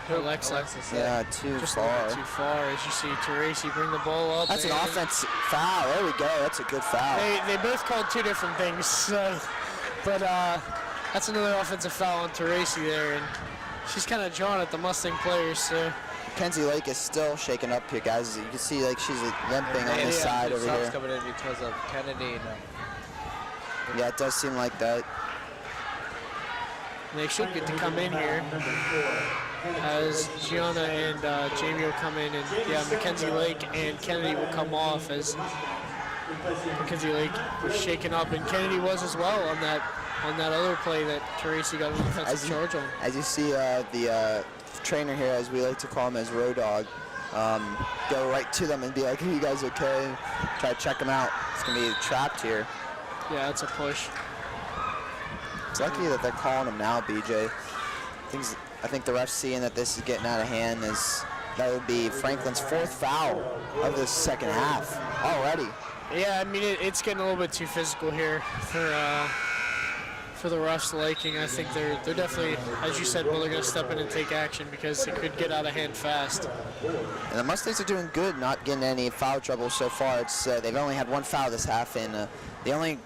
Alexa. Yeah, too far. Too far. As you see Teresi bring the ball up. That's an offense foul. There we go. That's a good foul. They both called two different things, so, but that's another offensive foul on Teresi there, and she's kind of drawn at the Mustang players. So. Mackenzie Lake is still shaking up here, guys. You can see like she's limping on this side over here. Coming in because of Kennedy. Yeah, it does seem like that. They should get to come in here as Gianna and Jamie will come in, and yeah, Mackenzie Lake and Kennedy will come off as Mackenzie Lake was shaken up, and Kennedy was as well on that other play that Teresi got an offensive charge on. As you see, the trainer here, as we like to call him, as Road Dog, go right to them and be like, "Are you guys okay?" Try to check them out. It's gonna be trapped here. Yeah, it's a push. It's lucky that they're calling him now, BJ. I think the ref's seeing that this is getting out of hand. That would be Franklin's fourth foul of the second half already. Yeah, I mean it's getting a little bit too physical here for the refs' liking. I think they're definitely, as you said, they're going to step in and take action because it could get out of hand fast. And the Mustangs are doing good, not getting any foul trouble so far. It's they've only had one foul this half, and the only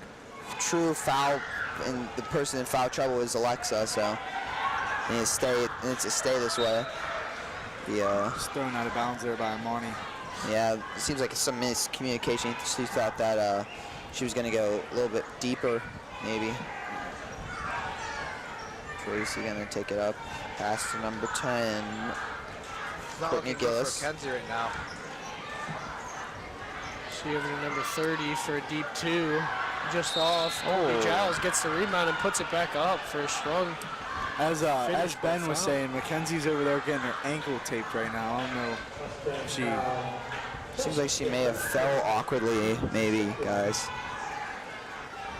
true foul and the person in foul trouble is Alexa. So it needs to stay this way. Just thrown out of bounds there by Amani. Yeah, it seems like some miscommunication. She thought that she was going to go a little bit deeper, maybe. Tracy going to take it up. Pass to number 10. Courtney Gillis. For Kenzie right now. See over to number 30 for a deep two. Just off. Giles gets the rebound and puts it back up for a strong. As Ben was saying, Mackenzie's over there getting her ankle taped right now. I don't know if she... Seems like she may have fell awkwardly, maybe, guys.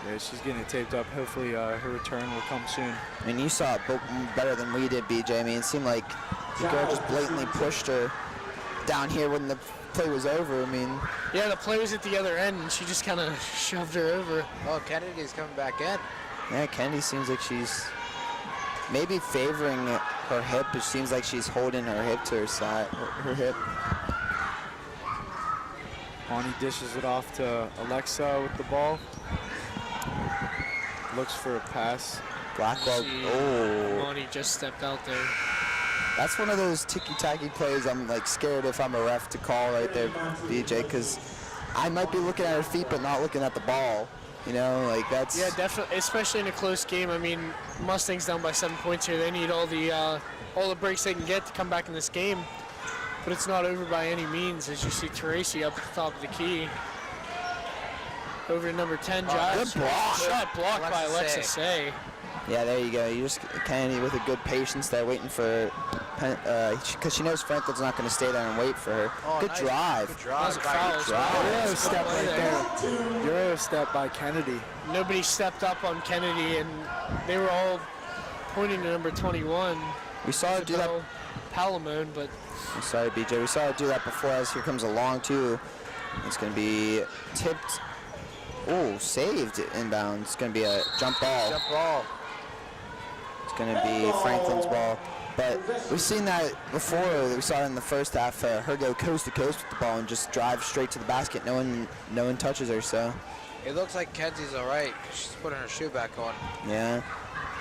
Yeah, she's getting it taped up. Hopefully her return will come soon. I mean, you saw it better than we did, BJ. I mean, it seemed like the girl just blatantly pushed her down here when the play was over. I mean... Yeah, the play was at the other end, and she just kind of shoved her over. Oh, Kennedy's coming back in. Yeah, Kennedy seems like she's maybe favoring her hip. It seems like she's holding her hip to her side, her hip. Bonnie dishes it off to Alexa with the ball. Looks for a pass. Blackwell. Bonnie just stepped out there. That's one of those ticky-tacky plays I'm like scared if I'm a ref to call right there, BJ, because I might be looking at her feet but not looking at the ball. You know, like that's... Yeah, definitely, especially in a close game. I mean, Mustangs down by 7 points here. They need all the breaks they can get to come back in this game. But it's not over by any means, as you see Teresi up at the top of the key. Over to number 10, Giles. Good block. Shot blocked by Alexa Say. Yeah, there you go. You just Kennedy with a good patience there, waiting for, because she knows Franklin's not going to stay there and wait for her. Oh, good nice. drive. Good drive. Euro step right there. Euro step by Kennedy. Nobody stepped up on Kennedy, and they were all pointing to number 21. We saw her do that. Palamone, but... I'm sorry, BJ. We saw her do that before, as here comes a long two. It's going to be tipped. Oh, saved inbound. It's going to be a jump ball. Jump ball. It's going to be Franklin's ball. But we've seen that before. We saw it in the first half. Her go coast to coast with the ball and just drive straight to the basket. No one touches her. So It looks like Kenzie's all right. She's putting her shoe back on. yeah,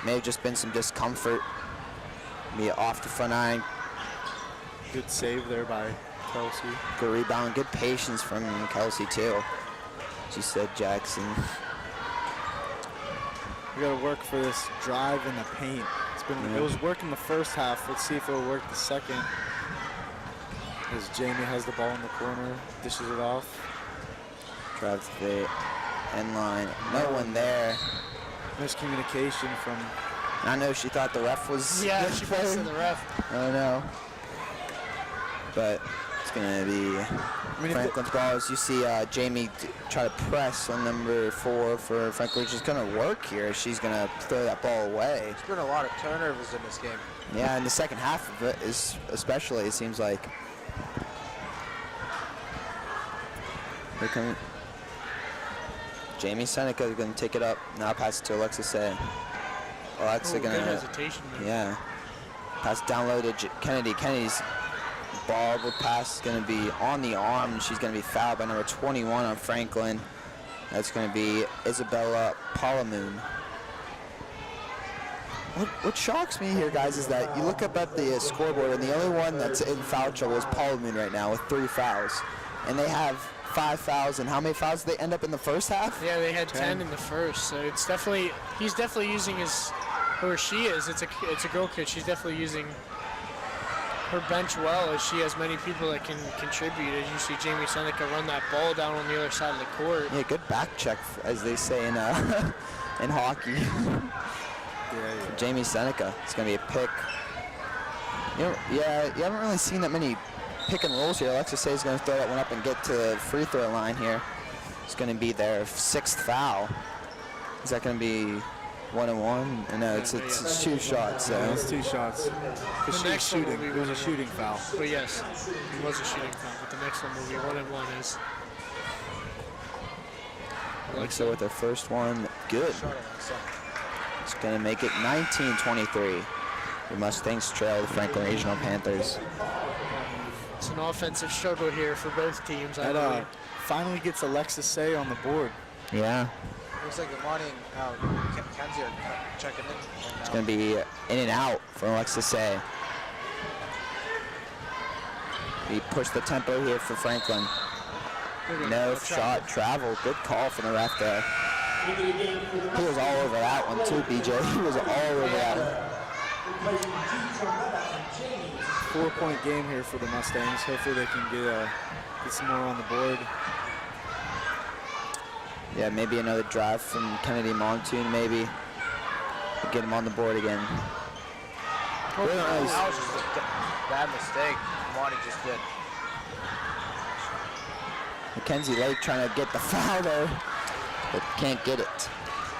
may have just been some discomfort. Be off the front iron. Good save there by Kelsey. Good rebound. Good patience from Kelsey too. She said Jackson. We got to work for this drive in the paint. It was working the first half. Let's see if it'll work the second. As Jamie has the ball in the corner, dishes it off. Drive to the end line. No one there. Miscommunication from. I know she thought the ref was. Yeah, she passed to the ref. I know. But it's gonna be Franklin's ball. As you see Jamie try to press on number 4 for Franklin, which is gonna work here. She's gonna throw that ball away. There's been a lot of turnovers in this game. Yeah, in the second half of it is especially, it seems like. Here comes Jamie Seneca is gonna take it up. Now pass it to Alexa Say. Alexa Good gonna. hesitation there. Yeah. Pass down low to Kennedy. Kennedy's ball with pass is going to be on the arm. She's going to be fouled by number 21 on Franklin. That's going to be Isabella Palamoon. What shocks me here, guys, is that you look up at the scoreboard, and the only one that's in foul trouble is Palamoon right now with 3 fouls. And they have 5 fouls, and how many fouls did they end up in the first half? Yeah, they had 10 in the first, so it's definitely, he's definitely using his, or she is, it's a girl kid, she's definitely using her bench well, as she has many people that can contribute. As you see Jamie Seneca run that ball down on the other side of the court. Yeah, good back check, as they say in in hockey. Yeah. Jamie Seneca. It's going to be a pick. You haven't really seen that many pick and rolls here. Alexa Say is going to throw that one up and get to the free throw line here. It's going to be their 6th foul. Is that going to be 1 and 1? No, it's 2 shots. So. Yeah, it's 2 shots. Because she was next one will shooting. be It was a 1 and 1. shooting foul. But yes, it was a shooting foul, but the next one will be 1 and 1 is. Alexa with her first one. Good. Shot Alexa. It's going to make it 19-23. The Mustangs trail the Franklin Regional Panthers. It's an offensive struggle here for both teams, I That believe. finally gets Alexa Say on the board. Yeah. Looks like Imani and Kenzie are checking in. It's going to be in and out for Alexa Say. He pushed the tempo here for Franklin. No shot, travel. Good call from the ref there. He was all over that one too, BJ. He was all over that one. 4-point game here for the Mustangs. Hopefully they can get some more on the board. Yeah, maybe another drive from Kennedy Montoon, maybe. Get him on the board again. That was just a bad mistake Imani just did. Mackenzie Lake trying to get the foul there, but can't get it.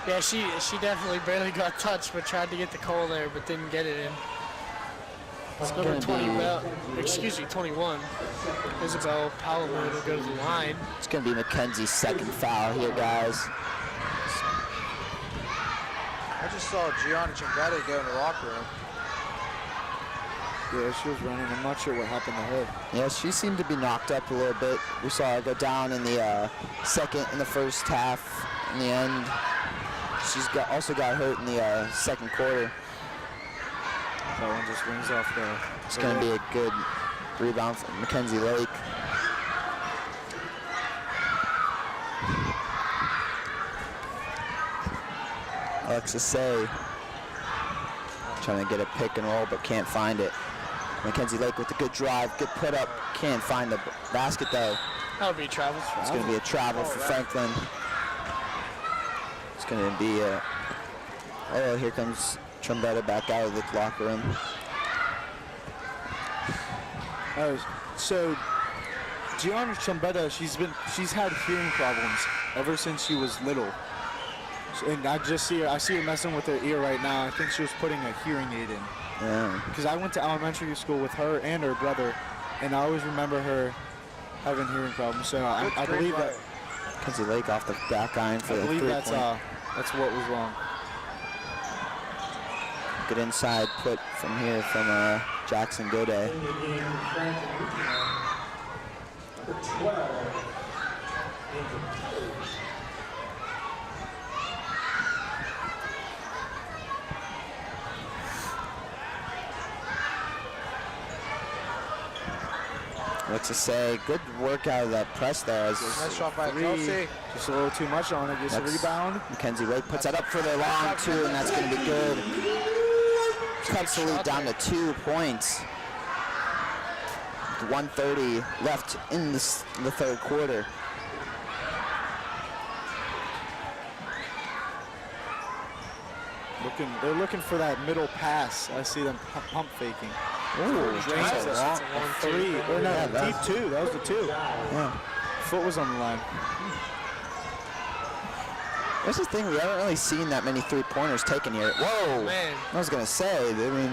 Yeah, she definitely barely got touched, but tried to get the call there, but didn't get it in. It's number 21, Isabel Palamoon will go to the line. It's going to be Mackenzie's 2nd foul here, guys. I just saw Gianna Chimbetta go in the locker room. Yeah, she was running. I'm not sure what happened to her. Yeah, she seemed to be knocked up a little bit. We saw her go down in the first half. In the end, she's also got hurt in the second quarter. That one just rings off there. It's going to be a good rebound from Mackenzie Lake. Alexa Say trying to get a pick and roll, but can't find it. Mackenzie Lake with a good drive, good put up, can't find the basket though. That would be travel. It's going to be a travel for Franklin. It's going to be a. Oh, here comes Trumbetta back out of the locker room. So Gianna Chumbetta, she's had hearing problems ever since she was little. And I see her messing with her ear right now. I think she was putting a hearing aid in. Yeah. Because I went to elementary school with her and her brother, and I always remember her having hearing problems. So I believe that. Mackenzie Lake off the back iron for the 3-point. That's what was wrong. Good inside put from here from Jackson Goday. In the game, Franklin Regional, number 12, Andrew Kelly. Looks to say, good work out of that press there. As Nice shot by Three. Kelsey. Just a little too much on it. Just a That's- rebound. Mackenzie Lake puts that up for the long two, and that's going to be good. Cuts the lead down to 2 points. 1:30 left in the third quarter. They're looking for that middle pass. I see them pump faking. Ooh, Drains that's it. a long- A three. Or no, Yeah, deep two. That was the two. yeah. Foot was on the line. That's the thing, we haven't really seen that many three-pointers taken here. Whoa! Man. I was going to say, I mean,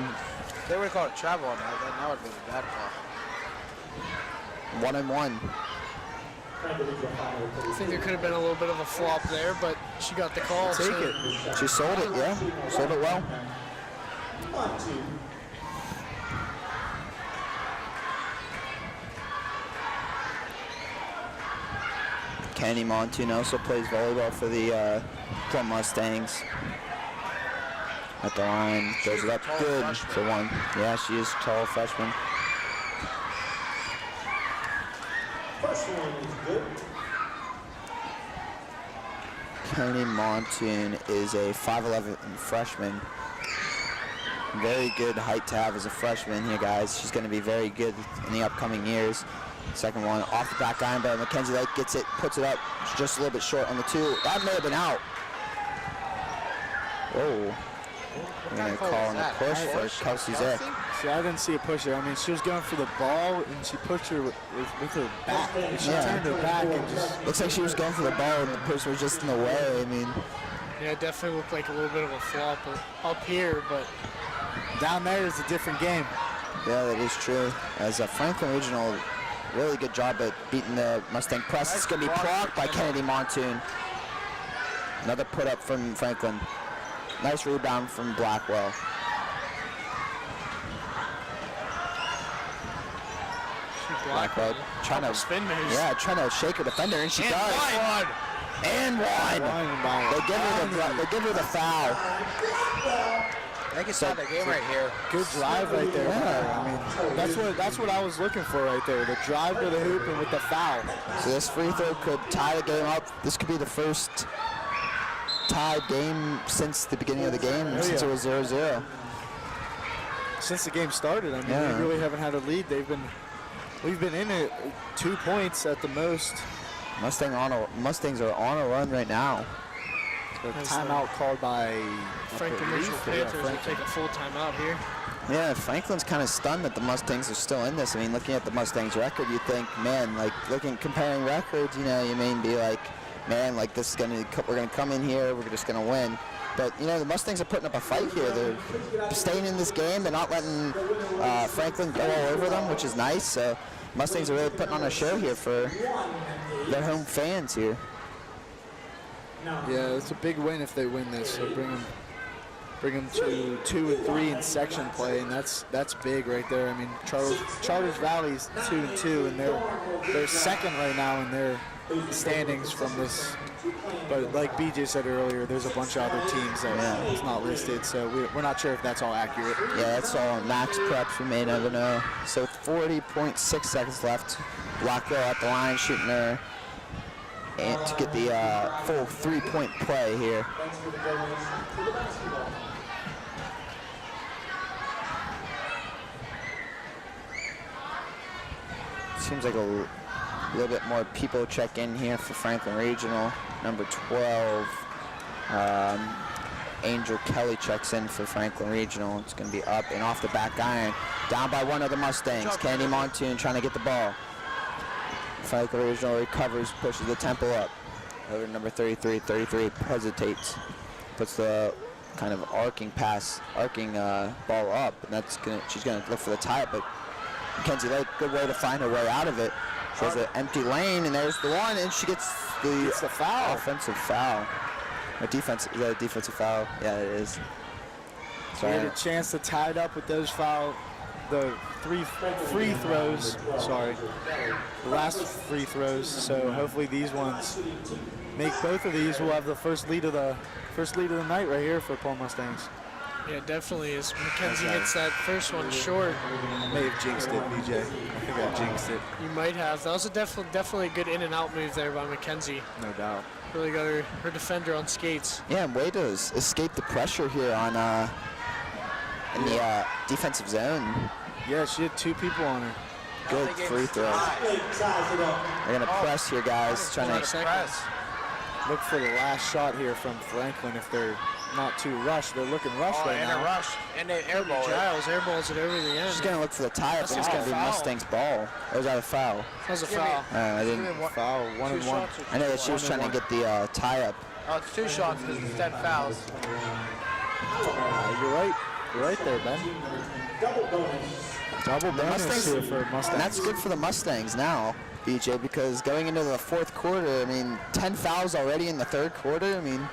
They would have called travel on that. Then that would have been a bad call. 1-and-1. I think there could have been a little bit of a flop there, but she got the call. Take so it. She sold it, yeah. Sold it well. On to Kenny Montoon also plays volleyball for the Plum Mustangs. At the line, goes it up Tall good freshman. for one. Yeah, she is a tall freshman. first one is good. Kenny Montoon is a 5'11" freshman. Very good height to have as a freshman here, guys. She's going to be very good in the upcoming years. Second one off the back iron, but Mackenzie Lake gets it, puts it up just a little bit short on the two. That may have been out. Whoa. We're going to call on a push for Kelsey Zick. See, I didn't see a push there. I mean, she was going for the ball, and she pushed her with her back. And she Yeah. turned her back and just... Looks like she was going for the ball and the person was just in the way. I mean, yeah, it definitely looked like a little bit of a flop up here, but Down there is a different game. yeah, that is true. As a Franklin Regional, really good job at beating the Mustang press. It's going to be blocked by Kennedy Montoon. Another put up from Franklin. Nice rebound from Blackwell. Blackwell trying to spin moves. yeah, trying to shake her defender, and she does. One. And one. One by They give her the foul. I think it's not the game right here. good drive right there. Yeah. I mean, that's what I was looking for right there. The drive to the hoop and with the foul. So this free throw could tie the game up. This could be the first tied game since the beginning of the game, since yeah. it was 0-0. Since the game started, I mean, Yeah. we really haven't had a lead. We've been in it 2 points at the most. Mustangs are on a run right now. A That's timeout called by Franklin Regional Panthers will take a full timeout here. Yeah, Franklin's kind of stunned that the Mustangs are still in this. I mean, looking at the Mustangs record, you'd think, man, like comparing records, you know, you may be like, man, like this is we're gonna come in here, we're just gonna win. But you know, the Mustangs are putting up a fight here. They're staying in this game. They're not letting Franklin go all over them, which is nice. So Mustangs are really putting on a show here for their home fans here. Yeah, it's a big win if they win this. So bring them to 2 and 3 in section play, and that's big right there. I mean, Charters Valley's 2-2, and they're second right now in their standings from this. But like BJ said earlier, there's a bunch of other teams that it's not listed, so we're not sure if that's all accurate. Yeah, that's all max preps. We may never know. So 40.6 seconds left. Blackwell at the line, shooting her and to get the full 3-point play here. Thanks for the donation to the basketball. Seems like a little bit more people check in here for Franklin Regional. Number 12, Angel Kelly checks in for Franklin Regional. It's going to be up and off the back iron. Down by one of the Mustangs. Candy Montoon trying to get the ball. Franklin Regional recovers, pushes the tempo up. Over to number 33. 33 hesitates. Puts the kind of arcing ball up. And she's going to look for the tie-up, but Mackenzie Lake, good way to find her way out of it. She has an empty lane, and there's the one, and she gets the foul. Offensive foul. Is that a defensive foul? Yeah, it is. We had a chance to tie it up with those the 3 free throws. Sorry, the last free throws. So hopefully these ones make both of these. We'll have the first lead of the night right here for Plum Mustangs. Yeah, definitely. As Mackenzie hits that first one short. I may have jinxed it, BJ. I think I jinxed it. You might have. That was a definitely a good in and out move there by Mackenzie. No doubt. Really got her defender on skates. Yeah, and way to escape the pressure here on in the defensive zone. Yeah, she had 2 people on her. Good free throw. They're gonna press here, guys. Trying to press. Look for the last shot here from Franklin. If they're not too rushed, they're looking rushed right and now. a rush. And they airball it. Giles airballs it over the end. She's gonna look for the tie-up, and it's gonna be Mustang's ball. Or was that a foul? That was a foul. I didn't. Foul, 1 and 1. I know that she was trying to get the tie-up. Oh, it's 2 shots because it's 10 fouls. You're right. You're right there, Ben. Double bonus Mustangs, here for Mustangs. And that's good for the Mustangs now, BJ, because going into the fourth quarter, I mean, 10 fouls already in the third quarter. I mean,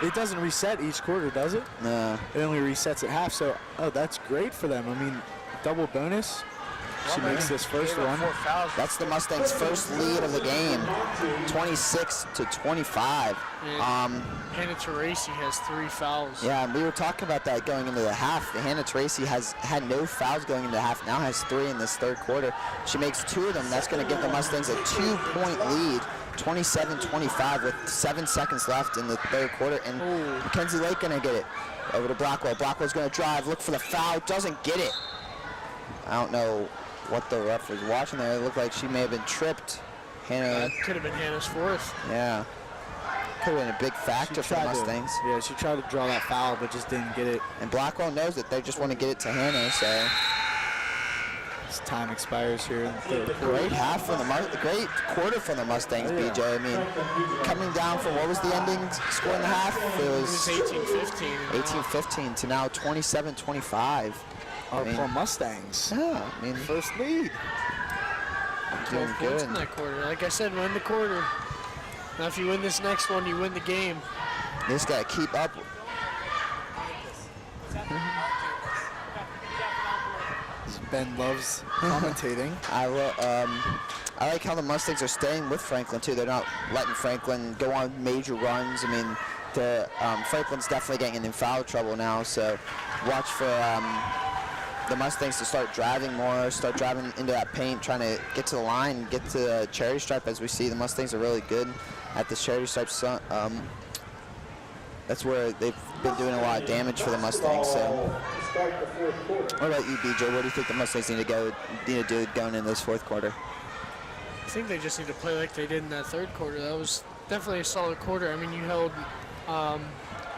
it doesn't reset each quarter, does it? no. It only resets at half. So, that's great for them. I mean, double bonus. She makes this first one. 4 fouls. That's the Mustangs' first lead of the game, 26-25. Hannah Teresi has 3 fouls. Yeah, and we were talking about that going into the half. Hannah Tracy has had no fouls going into the half, now has 3 in this third quarter. She makes 2 of them. That's going to give the Mustangs a 2-point lead, 27-25 with 7 seconds left in the third quarter. And Mackenzie Lake going to get it over to Blackwell. Blackwell's going to drive, look for the foul, doesn't get it. I don't know what the ref was watching there. It looked like she may have been tripped. Hannah. Could have been Hannah's 4th. Yeah. Could have been a big factor for the Mustangs. She tried to draw that foul, but just didn't get it. And Blackwell knows that they just want to get it to Hannah, so. As time expires here in the third quarter. Great half for the great quarter for the Mustangs, BJ. I mean, coming down from what was the ending score in the half? It was 18-15. 18-15 to now 27-25. Our Plum Mustangs. Yeah, I mean, First lead. doing 12 points good. in that quarter. Like I said, win the quarter. Now, if you win this next one, you win the game. They just got to keep up. Ben loves commentating. I like how the Mustangs are staying with Franklin too. They're not letting Franklin go on major runs. I mean, Franklin's definitely getting in foul trouble now. So watch for the Mustangs to start driving more, start driving into that paint, trying to get to the line, get to the charity stripe. As we see, the Mustangs are really good at the charity stripe. That's where they've been doing a lot of damage for the Mustangs. So, what about you, BJ? What do you think the Mustangs need to do going into this fourth quarter? I think they just need to play like they did in that third quarter. That was definitely a solid quarter. I mean, you held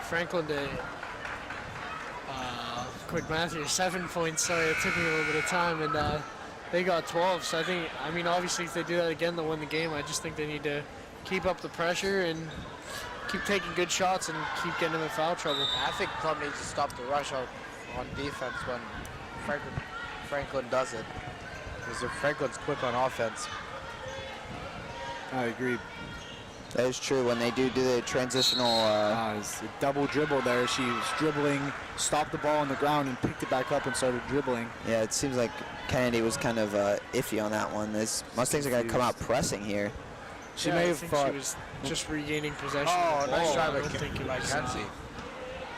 Franklin to quick math here, 7 points. Sorry, it took me a little bit of time, and they got 12. So I mean, obviously, if they do that again, they'll win the game. I just think they need to keep up the pressure and keep taking good shots and keep getting them in foul trouble. I think Plum needs to stop the rush on defense when Franklin does it. Because Franklin's quick on offense. I agree. That is true. When they do the transitional, It's a double dribble there. She was dribbling, stopped the ball on the ground, and picked it back up and started dribbling. yeah, it seems like Kennedy was kind of iffy on that one. This Mustangs are going to come out pressing here. She Yeah, may I have think thought. she was just regaining possession. Oh, of the nice ball. try I don't think it by was, Kenzie.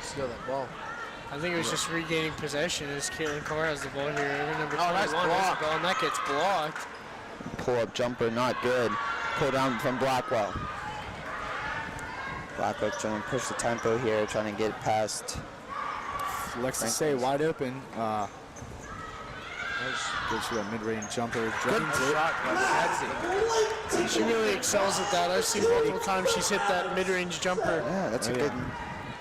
Steal that ball. I think it was just regaining possession as Caitlin Carr has the ball here. Every number 21 Oh, nice has block. the ball, and that gets blocked. Pull-up jumper, not good. Pull down from Blackwell. Blackwell trying to push the tempo here, trying to get past. Alexis Say wide open. Gives you a mid-range jumper. Good Drains it. shot by Kenzie. She really excels at that. I've seen multiple times she's hit that mid-range jumper. Yeah, that's Oh, a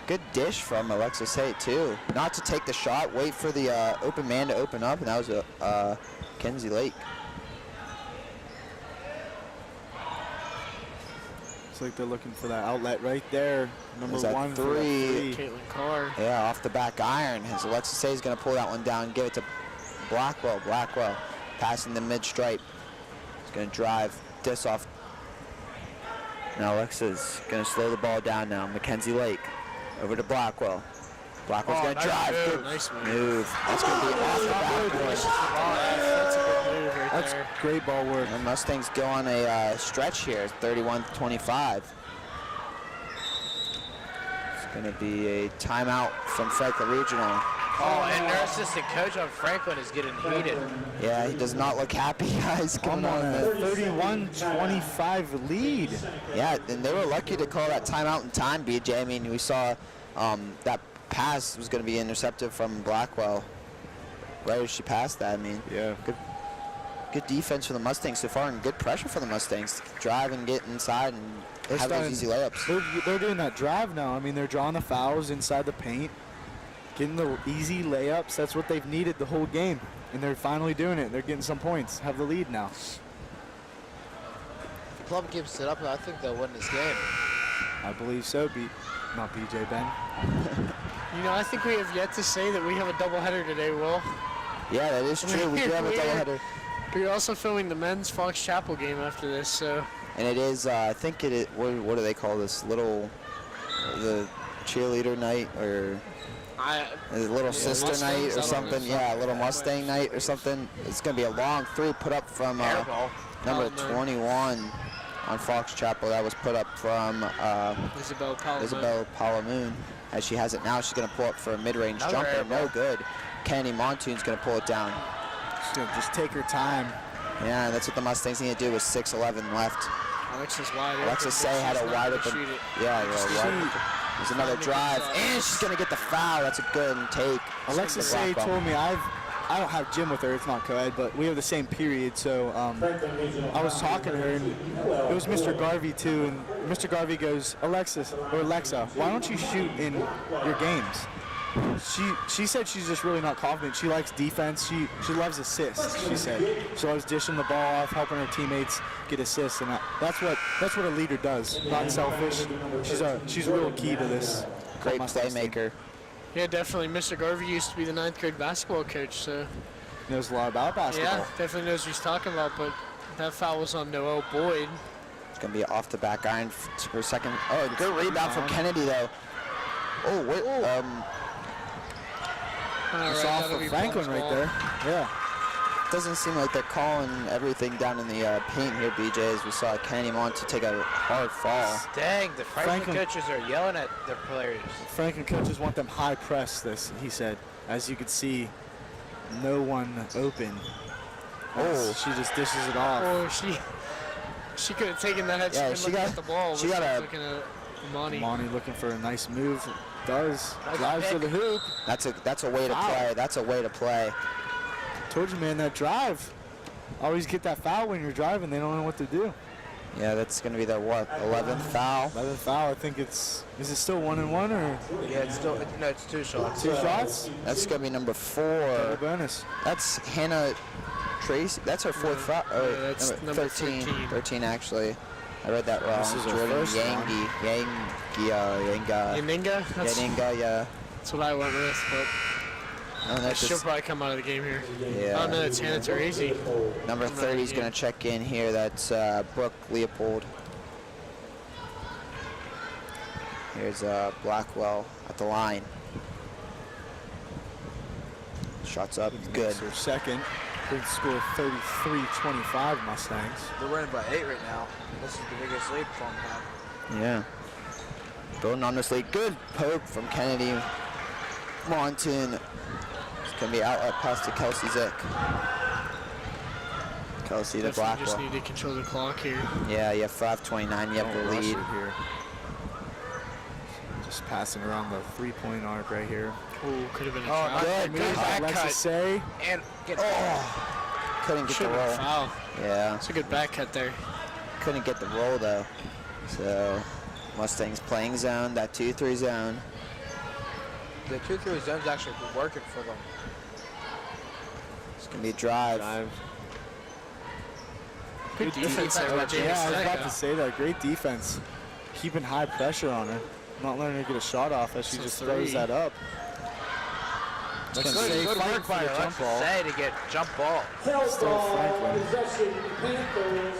good dish from Alexis Hay too. Not to take the shot, wait for the open man to open up, and that was Kenzie Lake. Looks like they're looking for that outlet right there. Number There's that 1 for three. that Caitlin Carr. Yeah, off the back iron. As Alexis Hay is going to pull that one down and give it to Blackwell. Blackwell passing the mid-stripe. He's going to drive this off. Now Alexis going to slow the ball down now. Mackenzie Lake over to Blackwell. Blackwell's going to drive. Good Nice move. That's going to be off the backboard. That's a good move right That's there. great ball work. The Mustangs go on a stretch here, 31-25. It's going to be a timeout from Franklin Regional. Oh, and their assistant coach on Franklin is getting heated. Yeah, he does not look happy, guys. Come Coming on, on a the 31-25 lead. Yeah, and they were lucky to call that timeout in time, BJ. I mean, we saw that pass was going to be intercepted from Blackwell. Right as she passed that, I mean, Yeah. good defense for the Mustangs so far, and good pressure for the Mustangs. Drive and get inside and They're have those starting- easy layups. They're doing that drive now. I mean, they're drawing the fouls inside the paint, getting the easy layups. That's what they've needed the whole game, and they're finally doing it. They're getting some points, have the lead now. If Plum keeps it up, I think they'll win this game. I believe so. Not BJ Ben. You know, I think we have yet to say that we have a doubleheader today, Will. Yeah, that is true. We do have a doubleheader. We're also filming the men's Fox Chapel game after this, so. And it is, I think it is, what do they call this? The cheerleader night, or a little sister Mustangs, night I or don't something? know. Yeah, a little Mustang night or something. It's going to be a long three put up from Airball. number Palomoon. 21 on Fox Chapel. That was put up from Isabel Palomoon. Isabel Palomoon. As she has it now, she's going to pull up for a mid-range Another jumper. airball. No good. Kennedy Montoon's going to pull it down. She's gonna just take her time. Yeah, that's what the Mustangs need to do with 6:11 left. Alexis wide open. Alexis but Say had she's a not wide gonna open. shoot it. Yeah, there's another Finding drive, inside. and she's going to get the foul. That's a good take. Alexis For Say Blackwell. told me I don't have gym with her. It's not co-ed, but we have the same period. So I was talking to her, and it was Mr. Garvey too. And Mr. Garvey goes, Alexa, why don't you shoot in your games? She said she's just really not confident. She likes defense. She loves assists. She said. So I was dishing the ball off, helping her teammates get assists, and that's what a leader does. Not selfish. She's real key to this. Great Mustangs team. playmaker. Yeah, definitely. Mr. Garvey used to be the 9th grade basketball coach, so. Knows a lot about basketball. Yeah, definitely knows what he's talking about, but that foul was on Noel Boyd. It's going to be off the back iron for a second. Oh, good rebound from Kennedy, though. Oh, wait. All It's right, off that'll of be Franklin Plum's right ball. there. Yeah. Doesn't seem like they're calling everything down in the paint here, BJ, as we saw Kennedy Monty take a hard fall. Dang, the Franklin Franklin- coaches are yelling at their players. Franklin coaches want them high press this, he said. As you could see, no one open. Oh. She just dishes it off. Oh, she could have taken that. Had Yeah, she she been looking got- at the ball. she but got was a- looking at Monty. Monty looking for a nice move. Does. Drives to pick. the hoop. That's a way to Foul. play. That's a way to play. Told you, man, that drive. Always get that foul when you're driving. They don't know what to do. Yeah, that's going to be their, 11th foul. 11th foul, I think it's... Is it still 1-1 or Yeah, it's still, no, it's 2 shots. 2 shots? That's going to be number 4. Double bonus. That's Hannah Tracy. That's her 4th foul. Oh, Yeah, that's number 13. 13, actually. I read that wrong. This is her Jordan first one. Yanga. Yaninga? Yaninga, yeah. That's what I went with, but No, that's she'll just, probably come out of the game here. yeah. Oh, no, it's Hannah Teresi. Number 30 is going to check in here. That's Brooke Leopold. Here's Blackwell at the line. Shots up, good. Her second. Big score 33-25 Mustangs. They're winning by 8 right now. This is the biggest lead Plum had. Yeah. Building on this lead. Good poke from Kennedy Monton. It's going to be outlet pass to Kelsey Zick. Kelsey to Definitely just Blackwell. need to control the clock here. Yeah, you have 5:29. You have the Don't rush lead. it here. Just passing around the three-point arc right here. Oh, could have been a Oh, foul. good Move, back Alexis cut. Say. And get Couldn't get the Should have been a roll. foul. Yeah, It's a good back cut there. couldn't get the roll though. So Mustangs playing zone, that 2-3 zone. the 2-3 zone's actually working for them. It's going to be a drive. Good defense there by James Yeah, I was about Seneca. to say that. Great defense. Keeping high pressure on her. Not letting her get a shot off as she So just three. throws that up. It's Say Good fighting work for by the jump Alexis ball. Say to get jump ball. Still Franklin. Possession, Panthers.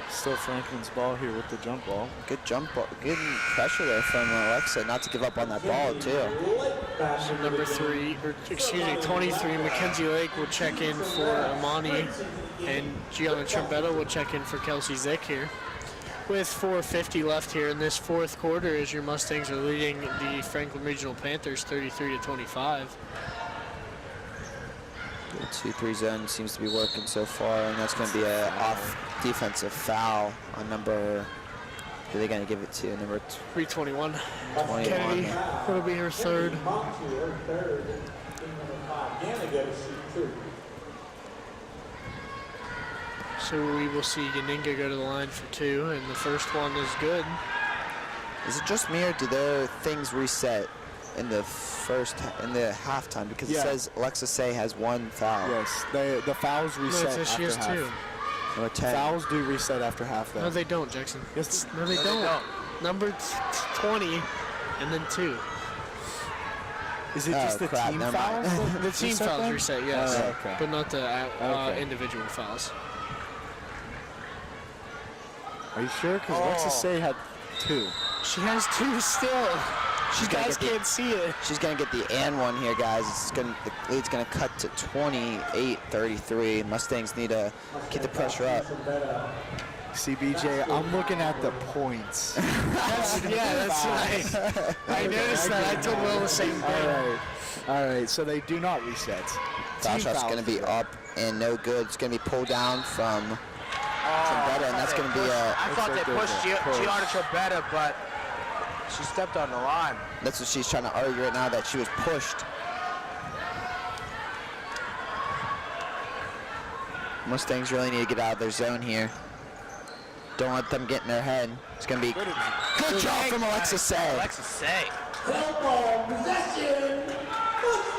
Still Franklin's ball here with the jump ball. Good jump ball, good pressure there from Alexa, not to give up on that ball too. So number 23, Mackenzie Lake will check in for Amani, and Gianna Trombetta will check in for Kelsey Zick here. With 4:50 left here in this fourth quarter, as your Mustangs are leading the Franklin Regional Panthers 33-25. The 2-3 zone seems to be working so far, and that's going to be an off defensive foul on number. Who are they going to give it to? Number 321. 21. Kennedy, that'll be her third. Montier, third. Team number 5. Gannigan to shoot 2. So we will see Yaninga go to the line for 2, and the first one is good. Is it just me, or do their things reset in the halftime? Because it says Alexa Say has 1 foul. Yes, the fouls No, reset it says she has after 2. half. Number 10. Fouls do reset after half, though. No, they don't, Jackson. Yes, No, they don't. Number 20, and then 2. is it just the crap, team never mind. fouls? The team fouls reset, yes, Oh, okay. but not the Okay. individual fouls. Are you sure? Because Alexis Say had 2. She has 2 still. She's You gonna guys get the- can't see it. She's going to get the and one here, guys. The lead's going to cut to 28-33. Mustangs need to keep the pressure up. See, BJ, I'm looking at the points. That's right. I noticed that. I told Will the same thing. All right. So they do not reset. Foul Team shot's fouls going to be do. up and no good. It's going to be pulled down from Trombetta, and that's going to be a. I thought like they there's pushed a push. Gianna Trombetta, but she stepped on the line. That's what she's trying to argue right now, that she was pushed. Mustangs really need to get out of their zone here. Don't let them get in their head. It's going to be good job from Alexa Say. Alexa Say. Ball possession.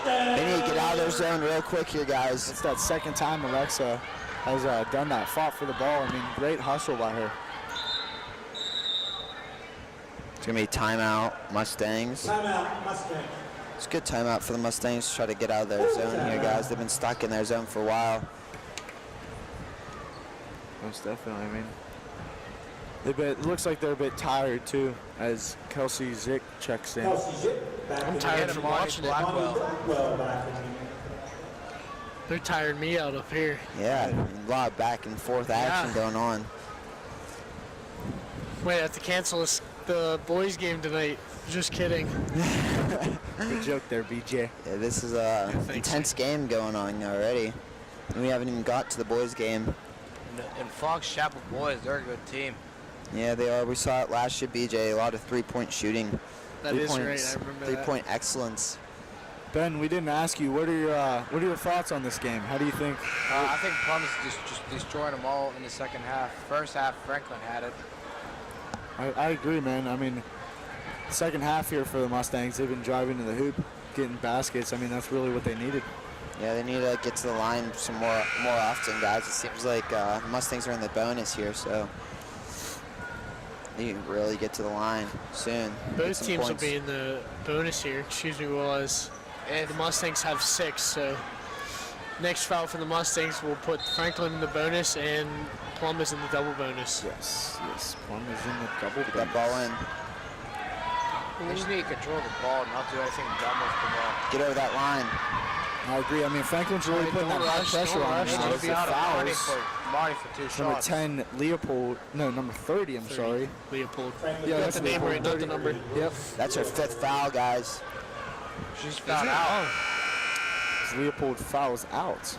They need to get out of their zone real quick here, guys. It's that second time Alexa has done that, fought for the ball. I mean, great hustle by her. It's going to be timeout, Mustangs. Timeout, Mustang. It's a good timeout for the Mustangs to try to get out of their zone here, guys. They've been stuck in their zone for a while. Most definitely. I mean, it looks like they're a bit tired too, as Kelsey Zick checks in. Kelsey Zick back I'm in tired the from Monty watching it. Blackwell. Blackwell back in the They're tiring me out up here. Yeah, a lot of back and forth action going on. Wait, I have to cancel the boys' game tonight. Just kidding. Good joke there, BJ. Yeah, this is a Thanks. intense game going on already. We haven't even got to the boys' game. And Fox Chapel boys, they're a good team. Yeah, they are. We saw it last year, BJ. A lot of three-point shooting. That is right. I remember that. Three-point excellence. Ben, we didn't ask you. What are your thoughts on this game? How do you think? I think Plum is just destroying them all in the second half. First half, Franklin had it. I agree, man. I mean, second half here for the Mustangs, they've been driving to the hoop, getting baskets. I mean, that's really what they needed. Yeah, they need to get to the line some more often, guys. It seems like the Mustangs are in the bonus here, so they need to really get to the line soon. Get Both some teams points. will be in the bonus here. Excuse me, Will, as the Mustangs have 6. So next foul for the Mustangs will put Franklin in the bonus, and Plum is in the double bonus. Yes. Plum is in the double. Get that ball in. They just need to control the ball, not do anything dumb with the ball. Get over that line. I agree. I mean, Franklin's really Right, putting that don't high rush, pressure don't on rush. them. They now. just The be out of Marty fouls. for 2 Number shots. 10, Leopold. No, number 30. I'm sorry. Leopold. Yeah, You got that's the name Leopold. right, not the number. Yep. That's her 5th foul, guys. She's fouled out. Leopold fouls out.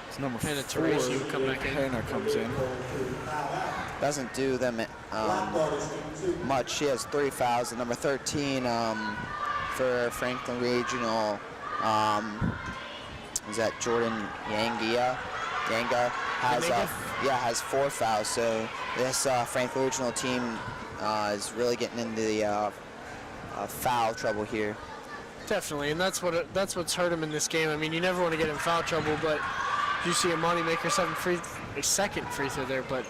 It's number Hannah 4. Teresi will come back in. Hannah comes in. Doesn't do them much. She has 3 fouls. And number 13 for Franklin Regional is that Jordan Yanga has 4 fouls. So this Franklin Regional team is really getting into the foul trouble here. Definitely, and that's what's hurt him in this game. I mean, you never want to get in foul trouble, but you see Amani make her a second free throw there, but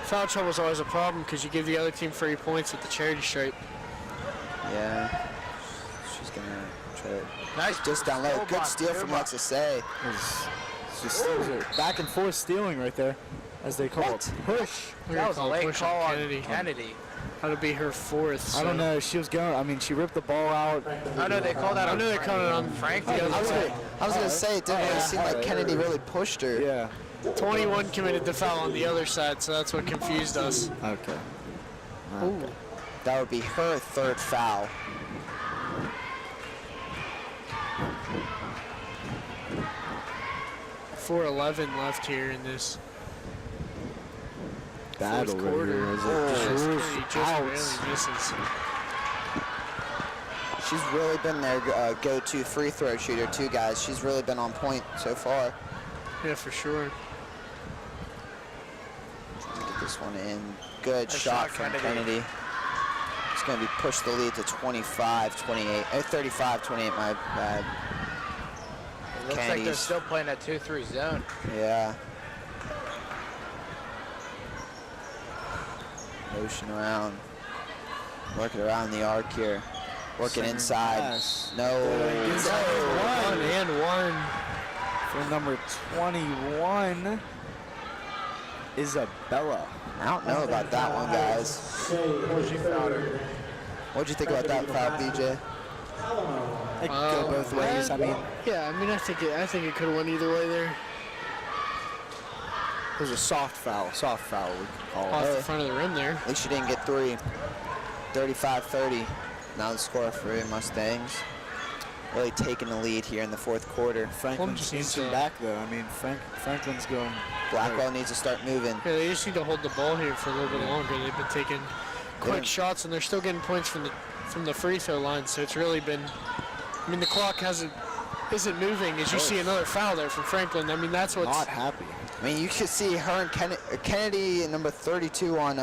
foul trouble is always a problem because you give the other team free points with the charity stripe. Yeah, she's gonna try to Nice just down low. steal Good by steal from Cuba. Alexa Say. It's just back and forth stealing right there. as they call it. Push. That was a late push call on Kennedy. Kennedy. That'll be her 4th. I don't know. She was going. I mean, she ripped the ball out. Oh no, they called that on. I know they're calling it on Franklin. I was gonna say it didn't really seem like Kennedy really pushed her. Yeah. 21 committed the foul on the other side, so that's what confused us. Okay. Ooh. That would be her 3rd foul. .411 left here in this Battle fourth right quarter. here, is it? Kennedy just Outs. barely misses. She's really been their go-to free throw shooter too, guys. She's really been on point so far. Yeah, for sure. Get this one in. Good Nice shot shot, from Kennedy. Kennedy. It's going to be pushed the lead to 25-28. 35-28, my bad. It looks like they're Kennedy's. still playing that 2-3 zone. Yeah. Motion around. Working around the arc here. Working Second inside. pass. No. Inside No. 1 and 1. For number 21, Isabella. I don't know about that one, guys. She fouled her. What'd you think about that foul, BJ? It could go both ways. I mean, Yeah, I mean, I think it could have went either way there. it was a soft foul. Soft foul, we could call Off it. the front of the rim there. At least you didn't get 3. 35-30. Now the score for the Mustangs. Really taking the lead here in the 4th quarter. Franklin just just needs needs him to- back, though. I mean, Franklin's going. Blackwell needs to start moving. Yeah, they just need to hold the ball here for a little bit longer. They've been taking quick Yeah. shots, and they're still getting points from the free throw line. So it's really been. I mean, the clock isn't moving. As you see another foul there from Franklin. I mean, that's what's. Not happy. I mean, you could see her and Kennedy, number 32 on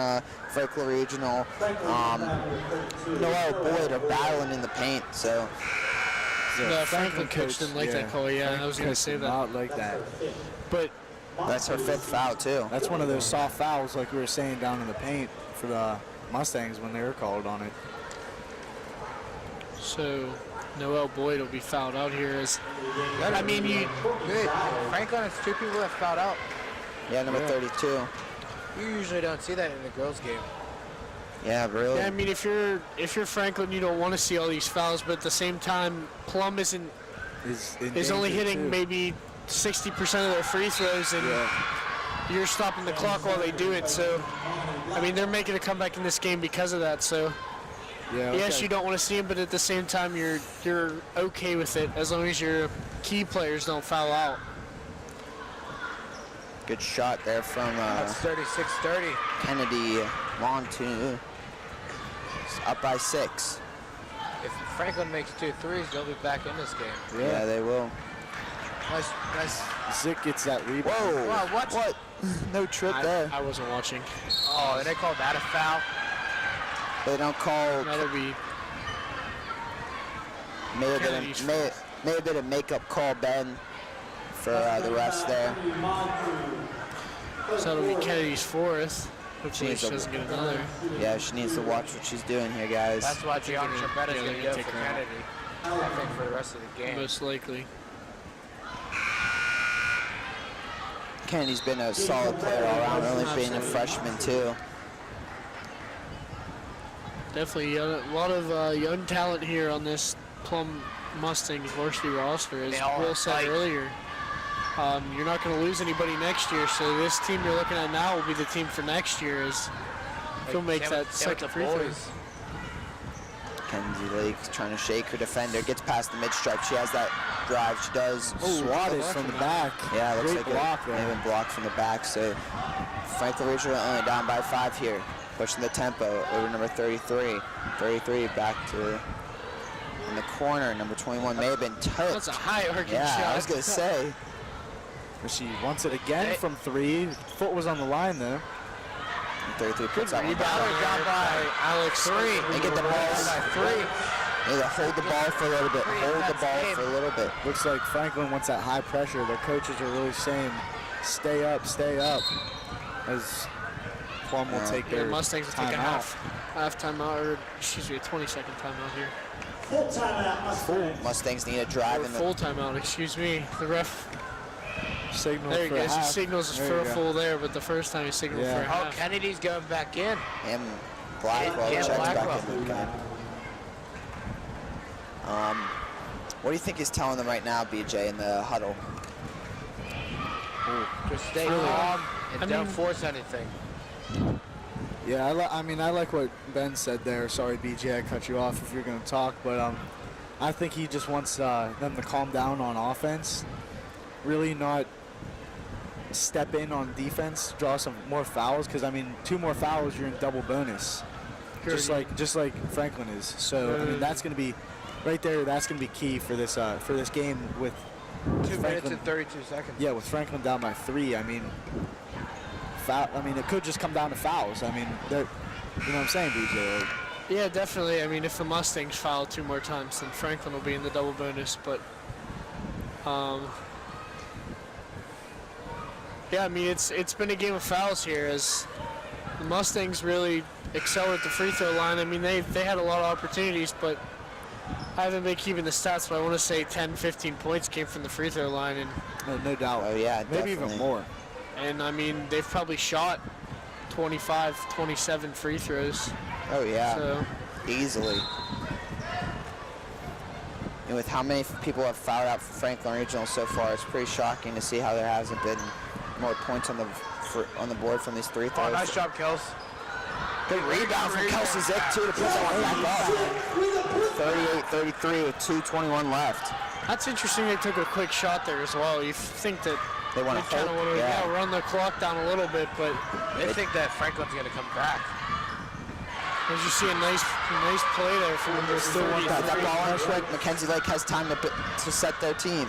Franklin Regional. Noel Boyd are battling in the paint, so The Franklin coach didn't like that call. Yeah, I was going to say that. Not like that. But that's her 5th foul too. That's one of those soft fouls, like we were saying, down in the paint for the Mustangs when they were called on it. so Noel Boyd will be fouled out here. I mean, Good. Franklin has 2 people that fouled out. Yeah, number 32. You usually don't see that in the girls' game. Yeah, really. Yeah, I mean, if you're Franklin, you don't want to see all these fouls, but at the same time, Plum is only hitting maybe 60% of their free throws, and you're stopping the clock while they do it. So, I mean, they're making a comeback in this game because of that. So, Yeah. yes, you don't want to see them, but at the same time, you're okay with it as long as your key players don't foul out. Good shot there from That's 36-30. Kennedy. Long two. Up by 6. If Franklin makes 2 threes, they'll be back in this game. Yeah, they will. Nice. Zick gets that rebound. Whoa! Wow, what? No trip there. I wasn't watching. Oh, and they called that a foul? They don't call. That'll be Kennedy's May have been a makeup call, Ben, for the refs there. so that'll be Kennedy's 4th. Hopefully needs she a- doesn't get another. Yeah, she needs to watch what she's doing here, guys. That's why Gianna they're Trapetta is gonna going to go take for her out. Kennedy. I think for the rest of the game. Most likely. Kennedy's been a solid player all around, only being a freshman too. Definitely a lot of young talent here on this Plum Mustangs varsity roster. As They all Will said fight. earlier, you're not going to lose anybody next year, so this team you're looking at now will be the team for next year as he'll make Same that with- same with second the free throw. boys. Kenzie Lake's trying to shake her defender, gets past the mid-stripe. She has that drive, she does. Swatted from the back. Yeah, it looks Great like block it may there. have been blocked from the back. So Franklin Regional only down by 5 here, pushing the tempo over number 33. 33 back to in the corner. Number 21 may have been touched. That's a high arcing Yeah, shot. I was gonna say. But she wants it again Hey. from 3. Foot was on the line though. 33 puts that one Rebound down. Down by Alex 3. They get the ball. By 3. Need to hold the ball for a little bit. Hold the ball for a little bit. Looks like Franklin wants that high pressure. Their coaches are really saying, stay up, as Plum will take Yeah, their Mustangs will take a timeout. half timeout, or excuse me, a 20-second timeout here. Full timeout, Mustangs. Mustangs need a drive Or in the full timeout, excuse me. The ref Signal There he for goes. He half. signals There for you a go. full there, but the first time he signaled Yeah. for a Oh, half. Kennedy's going back in. And Blackwell Yeah, checks Blackwell. back into the game. What do you think he's telling them right now, BJ, in the huddle? Just stay calm and I don't mean- force anything. Yeah, I like what Ben said there. Sorry, BJ, I cut you off if you're going to talk, but I think he just wants them to calm down on offense, really not step in on defense, draw some more fouls, because I mean, 2 more fouls, you're in double bonus, just like Franklin is. So I mean, that's going to be right there. That's going to be key for this game with 2 minutes Franklin. and 32 seconds. Yeah, with Franklin down by 3, I mean, it could just come down to fouls. I mean, you know what I'm saying, BJ? Like, Yeah, definitely. I mean, if the Mustangs foul 2 more times, then Franklin will be in the double bonus. But, yeah, I mean, it's been a game of fouls here as the Mustangs really excel at the free throw line. I mean, they had a lot of opportunities, but I haven't been keeping the stats, but I want to say 10, 15 points came from the free throw line, no doubt. Oh, yeah, Maybe definitely. even more. and I mean, they've probably shot 25, 27 free throws. Oh, yeah, So, easily. And with how many people have fouled out for Franklin Regional so far, it's pretty shocking to see how there hasn't been more points on the board from these free Oh, throws. nice job, Kels. Good rebound from Kelsey Zick, too, to put that one back up. 38-33 with 2:21 left. that's interesting. They took a quick shot there as well. You think that They want they to kind of hold, want to yeah. run the clock down a little bit, but They think that Franklin's going to come back. as you see a nice play there from number Still want 33. that ball in quick. Mackenzie Lake has time to set their team.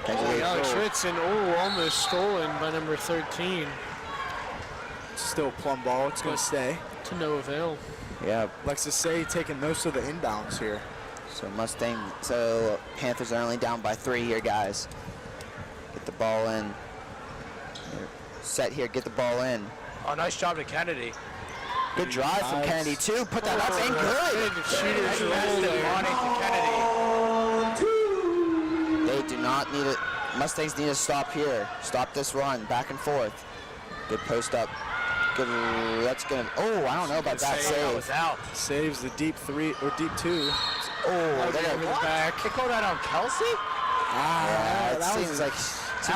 Mackenzie Lake. Alex Ritz and almost stolen by number 13 Still Plum ball. It's going to stay. to no avail. Yeah. Alexis Say taking most of the inbounds here. So Panthers are only down by 3 here, guys. Get the ball in. Set here, get the ball in. Oh, nice job to Kennedy. Good drive from Nice. Kennedy too. Put that up and good. The cheaters roll Pass to there. Monty to Kennedy. They do not need it. Mustangs need to stop here. Stop this run, back and forth. Good post up. Good. That's gonna. Oh, I don't know about that That save. was out. Saves the deep 3 or deep 2. Oh, they're Over the gonna. back. They called that on Kelsey? Yeah, it that was- seems like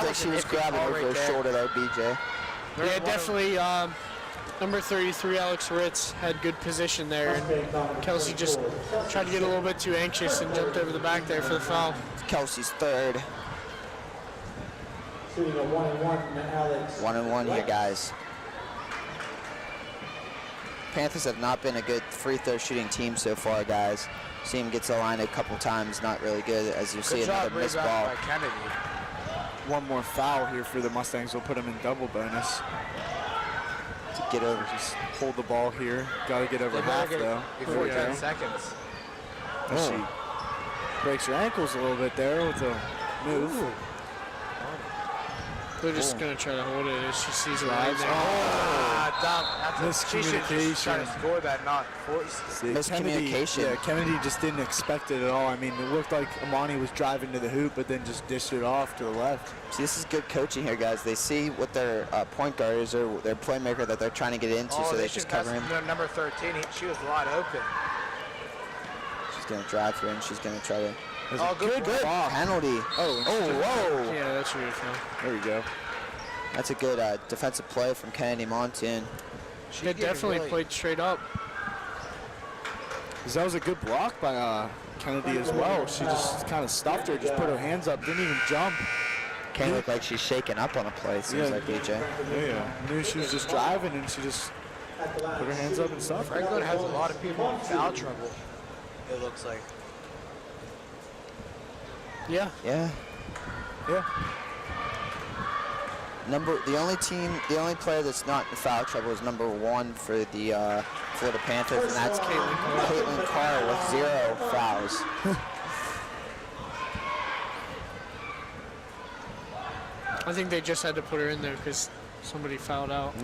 was she an was iffy grabbing call over right her there. shoulder there, BJ. Yeah, definitely. Number 33, Alex Ritz, had good position there, and Kelsey just tried to get a little bit too anxious and jumped over the back there for the foul. Kelsey's third. Shooting a 1-1, Alex. 1-1 here, guys. Panthers have not been a good free throw shooting team so far, guys. See him gets the line a couple times, not really good, as you see Good another job missed rebound ball. by Kennedy. One more foul here for the Mustangs will put them in double bonus. To get over. Just hold the ball here. Got to get over They half better get though. it before There we 10 go. seconds. As she breaks her ankles a little bit there with the move. They're just going to try to hold it as she sees a line Drives. there. She should just try to Miscommunication. score that, not force. See, Miscommunication. Kennedy, Kennedy just didn't expect it at all. I mean, it looked like Amani was driving to the hoop, but then just dished it off to the left. See, this is good coaching here, guys. They see what their point guard is or their playmaker that they're trying to get into, so they should just cover him. Number 13, she was wide open. She's going to drive here, and she's going to try to. Oh, good block. Penalty. Oh, whoa. Yeah, that should be a foul. there we go. That's a good defensive play from Kennedy Montoon. They definitely played straight up. 'Cause that was a good block by Kennedy as well. She just kind of stuffed her, just put her hands up, didn't even jump. Can't look like she's shaking up on the play, it seems Yeah. like, BJ. Yeah, knew she was just driving and she just put her hands up and stuff. Franklin has a lot of people in foul trouble, it looks like. Yeah. Yeah. Yeah. The only player that's not in foul trouble is number 1 for the Florida Panthers, and that's Caitlin Carr with 0 fouls. I think they just had to put her in there because somebody fouled out.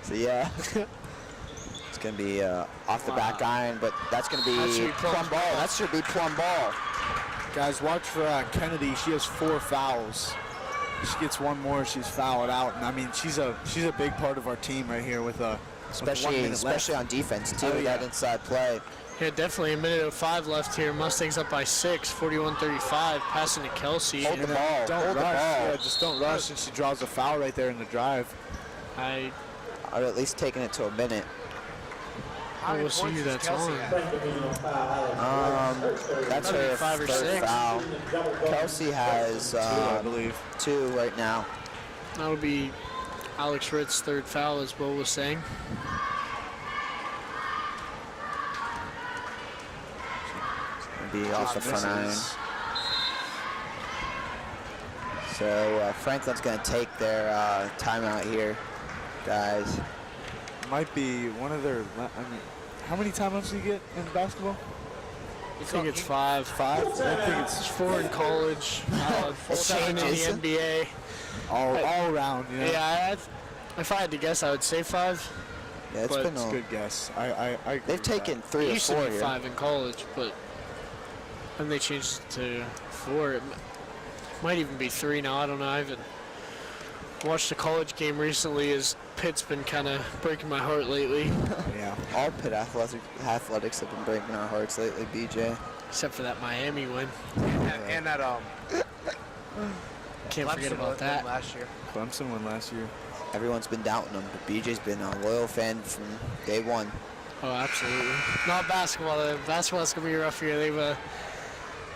So yeah, it's gonna be off the back iron, but that's gonna That should be be plum ball. That should be plum ball. Guys, watch for Kennedy. She has 4 fouls. she gets one more, she's fouled out. And I mean, she's a big part of our team right here with 1 minute especially left. on defense too. Oh, yeah. That inside play. Yeah, definitely a minute 05 left here. Mustangs up by 6, 41-35. Passing to Kelsey. Hold the ball. Don't Hold rush. the ball. Yeah, just don't rush. And she draws a foul right there in the drive. I Or at least taking it to a minute. will see who that's on. That's That'd be her 5 or third 6. foul. Kelsey has I believe. 2 right now. That'll be Alex Ritt's 3rd foul, as Bo was saying. Be off the front iron. So Franklin's going to take their timeout here, guys. Might be one of their. I mean, how many timeouts do you get in basketball? I think it's 5. 5. I think it's 4 in college, 7 in the changes. NBA. all around. You know? Yeah, if I had to guess, I would say 5. Yeah, it's But been It's a a, good guess. I agree they've with taken that. 3 It or used 4 to be here. 5 in college, but then they changed it to 4. It might even be 3 now. I don't know. I haven't watched a college game recently, as Pitt's been kind of breaking my heart lately, Yeah. All Pitt athletics have been breaking our hearts lately, BJ. except for that Miami win. And that Can't forget Clemson about won that. last year. Clemson won last year. Everyone's been doubting them, but BJ's been a loyal fan from day one. Oh, absolutely. Not basketball, though. Basketball's going to be a rough year. They've a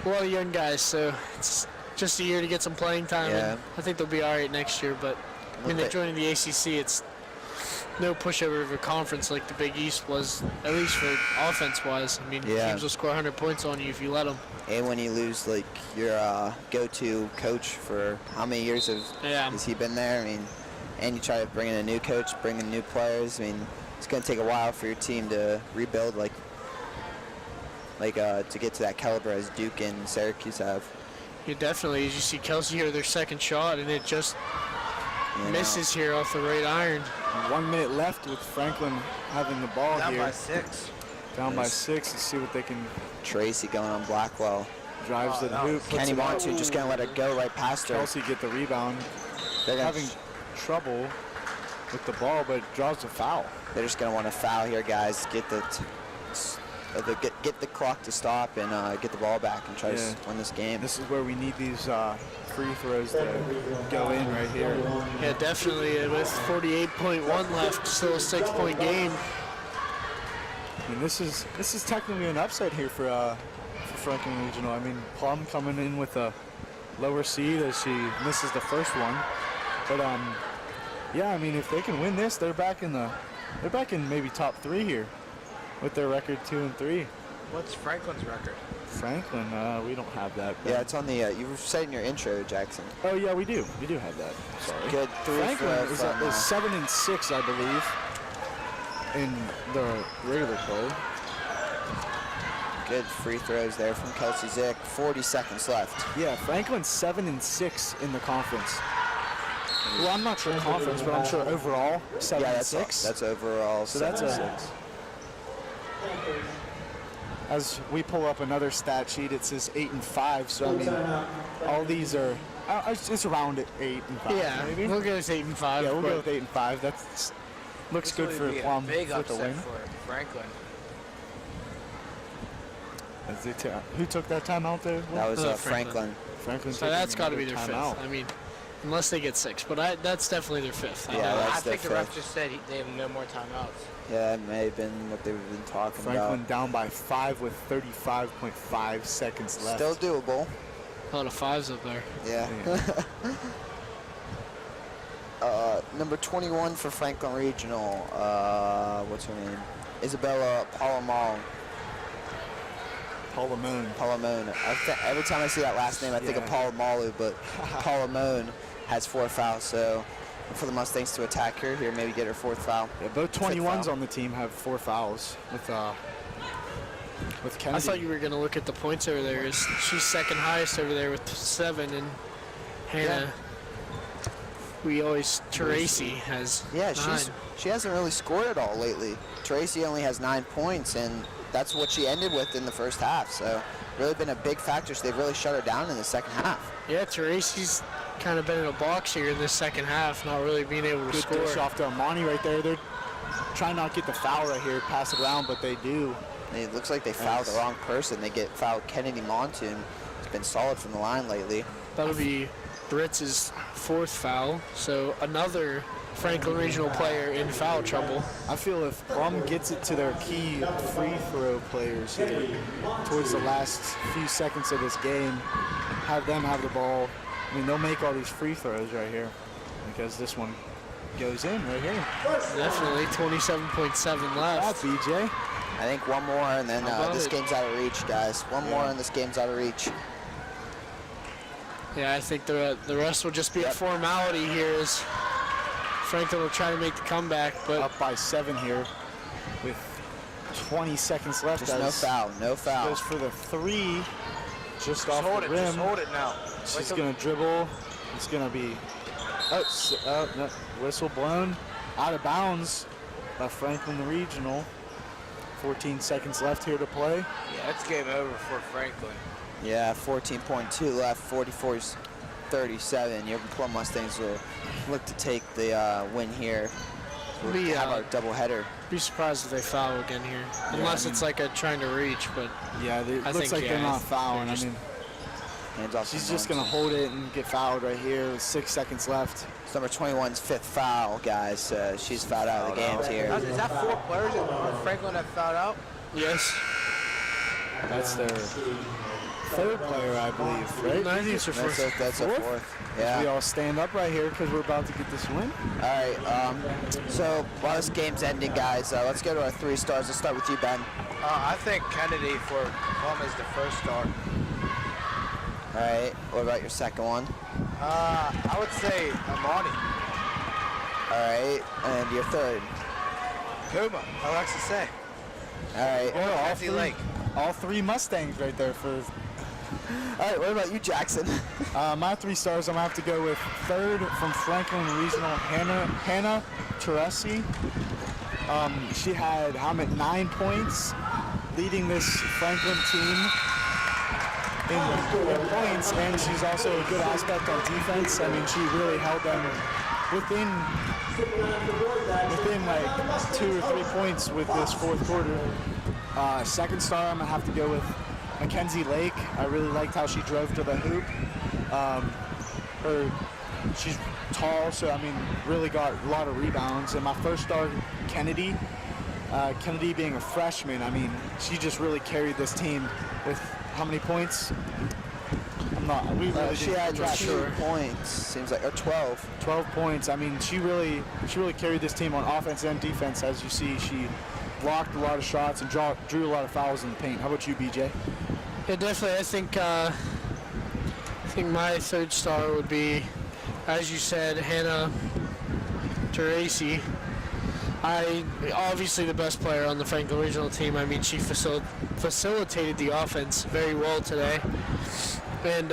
lot of young guys, so it's just a year to get some playing time. Yeah. And I think they'll be all right next year, but I mean, they're joining the ACC. It's no pushover of a conference like the Big East was, at least for offense-wise. I mean, Yeah. teams will score 100 points on you if you let them. And when you lose like your go-to coach for how many years Yeah. has he been there? I mean, and you try to bring in a new coach, bring in new players. I mean, it's going to take a while for your team to rebuild, to get to that caliber as Duke and Syracuse have. Yeah, definitely. As you see Kelsey here, their second shot, and it just You know. misses here off the right iron. 1 minute left with Franklin having the ball Down here. by 6. Down by Nice. 6. Let's see what they can. Tracy going on Blackwell. Drives to the no. hoop. puts Kenny it up. Montu just going to let it go right past her. Kelsey get the rebound. They're gonna- Having trouble with the ball, but draws a foul. They're just going to want to foul here, guys. Get the clock to stop and get the ball back and try Yeah. to win this game. This is where we need these free throws to go in right here. Yeah, definitely. With 48.1 left, still a 6-point game. And this is technically an upset here for Franklin Regional. I mean, Plum coming in with a lower seed as she misses the first one. But yeah, I mean, if they can win this, they're back in maybe top 3 here with their record 2-3. What's Franklin's record? Franklin, we don't have that. but- Yeah, it's on the. You were saying in your intro, Jackson. Oh yeah, we do. We do have that. Sorry. Good three Franklin for is 7-6, I believe, in the regular play. Good free throws there from Kelsey Zick. 40 seconds left. Yeah, Franklin's 7-6 in the conference. Well, I'm not sure conference, but I'm sure overall 7-6. That's overall. So that's 7-6. As we pull up another stat sheet, it says 8-5. So I mean, all these are it's around 8-5. Yeah, maybe. we'll go with 8-5. Yeah, we'll but go with 8-5. That's looks good for Plum Big with the upset win. for Franklin. As they who took that timeout there? That was Franklin. Franklin. Franklin. So that's got to be taking their another 5th. timeout. I mean, unless they get 6, but that's definitely their 5th. I Yeah, know. that's I think the their ref fifth. just said they have no more timeouts. Yeah, that may have been what they've been talking Franklin down by 5 with 35.5 seconds about. left. Still doable. A lot of 5s up there. Yeah. Number 21 for Franklin Regional. What's her name? Isabella Palomar. Palamone. Every time I see that last name, I think of Yeah. Palomalu, but Palamone has 4 fouls. So for the Mustangs to attack her here, maybe get her 4th foul. Yeah, both Fifth 21s foul. on the team have 4 fouls with Kennedy. I thought you were going to look at the points over there. She's second highest over there with 7, and Hannah, Tracy has Yeah, 9. she hasn't really scored at all lately. Tracy only has 9 points, and that's what she ended with in the first half. So really been a big factor. So they've really shut her down in the second half. Yeah, Tracy's kind of been in a box here in this second half, not really being able to Good score. dish off to Armani right there. They're trying not to get the foul right here, pass it around, but they do. It looks like they fouled the wrong person. They get fouled Kennedy Montoon. He's been solid from the line lately. That'll be Britz's 4th foul, so another Franklin Regional player in foul trouble. I feel if Plum gets it to their key free throw players here towards the last few seconds of this game, have them have the ball, I mean, they'll make all these free throws right here because this one goes in right here. Definitely 27.7 left. BJ. I think one more, and then How about this it? game's out of reach, guys. One more, and this game's out of reach. Yeah, I think the rest will just be a formality here as Franklin will try to make the comeback, but Up by 7 here with 20 seconds left. Just no foul, no foul. Goes for the 3 just off hold the it, rim. just hold it now. She's going to dribble. It's going to be no, whistle blown out of bounds by Franklin Regional. 14 seconds left here to play. Yeah, it's game over for Franklin. Yeah, 14.2 left, 44-37. Your Plum Mustangs will look to take the win here. We'll Be, have our doubleheader. be surprised if they foul again here, unless it's like a trying to reach. But Yeah, it I looks think, like they're yeah, not fouling. they're I mean, Hands off. she's from just going to Monson. hold it and get fouled right here with 6 seconds left. It's number 21's 5th foul, guys. She's fouled out of the games here. Is that 4 players that Franklin have fouled out? yes, That's their 3rd player, I believe, right? I think it's your That's first. a 4th. We Yeah. all stand up right here because we're about to get this win. All right. So while this game's ending, guys, let's go to our 3 stars. Let's start with you, Ben. I think Kennedy for Plum is the first star. All right. What about your second one? I would say Armani. All right. And your third. Puma, Alexis Say. All right. Mackenzie Lake. All 3 Mustangs right there for. All right. What about you, Jackson? My 3 stars, I'm going to have to go with 3rd from Franklin Regional, Hannah Teresi. She had 9 points, leading this Franklin team in points, and she's also a good aspect on defense. I mean, she really held them within like 2 or 3 points with this 4th quarter. 2nd star, I'm going to have to go with Mackenzie Lake. I really liked how she drove to the hoop. She's tall, so I mean, really got a lot of rebounds. And my 1st star, Kennedy. Kennedy being a freshman, I mean, she just really carried this team with how many points? We really She didn't had keep track. 2 points. Seems like, or 12. 12 points. I mean, she really carried this team on offense and defense. As you see, she blocked a lot of shots and drew a lot of fouls in the paint. How about you, BJ? Yeah, definitely. I think my 3rd star would be, as you said, Hannah Teresi. Obviously the best player on the Franklin Regional team. I mean, she facilitated the offense very well today. And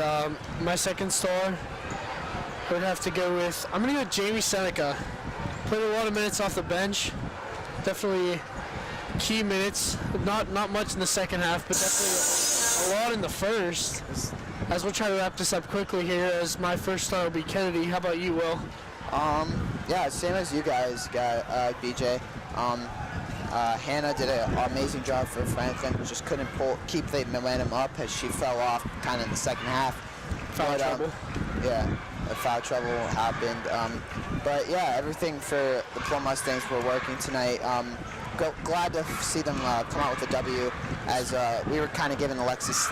my 2nd star, I would have to go with, I'm going to go with Jamie Seneca. Played a lot of minutes off the bench. Definitely key minutes. Not much in the second half, but definitely a lot in the first. As we'll try to wrap this up quickly here, as my 1st star will be Kennedy. How about you, Will? Yeah, same as you guys, BJ. Hannah did an amazing job for Franklin, but just couldn't keep the momentum up as she fell off kind of in the second half. Foul trouble. Yeah, foul trouble happened. But yeah, everything for the Plum Mustangs were working tonight. Glad to see them come out with a W, as we were kind of giving Alexis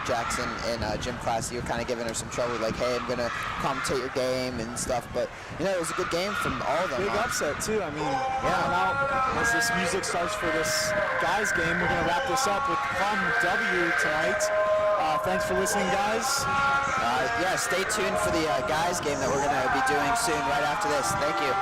Jackson in gym class. You were kind of giving her some trouble, like, hey, I'm going to commentate your game and stuff. But, you know, it was a good game from all of them. Big upset, too. I mean, out as this music starts for this guys game, we're going to wrap this up with Plum W tonight. Thanks for listening, guys. Yeah, stay tuned for the guys game that we're going to be doing soon right after this. Thank you.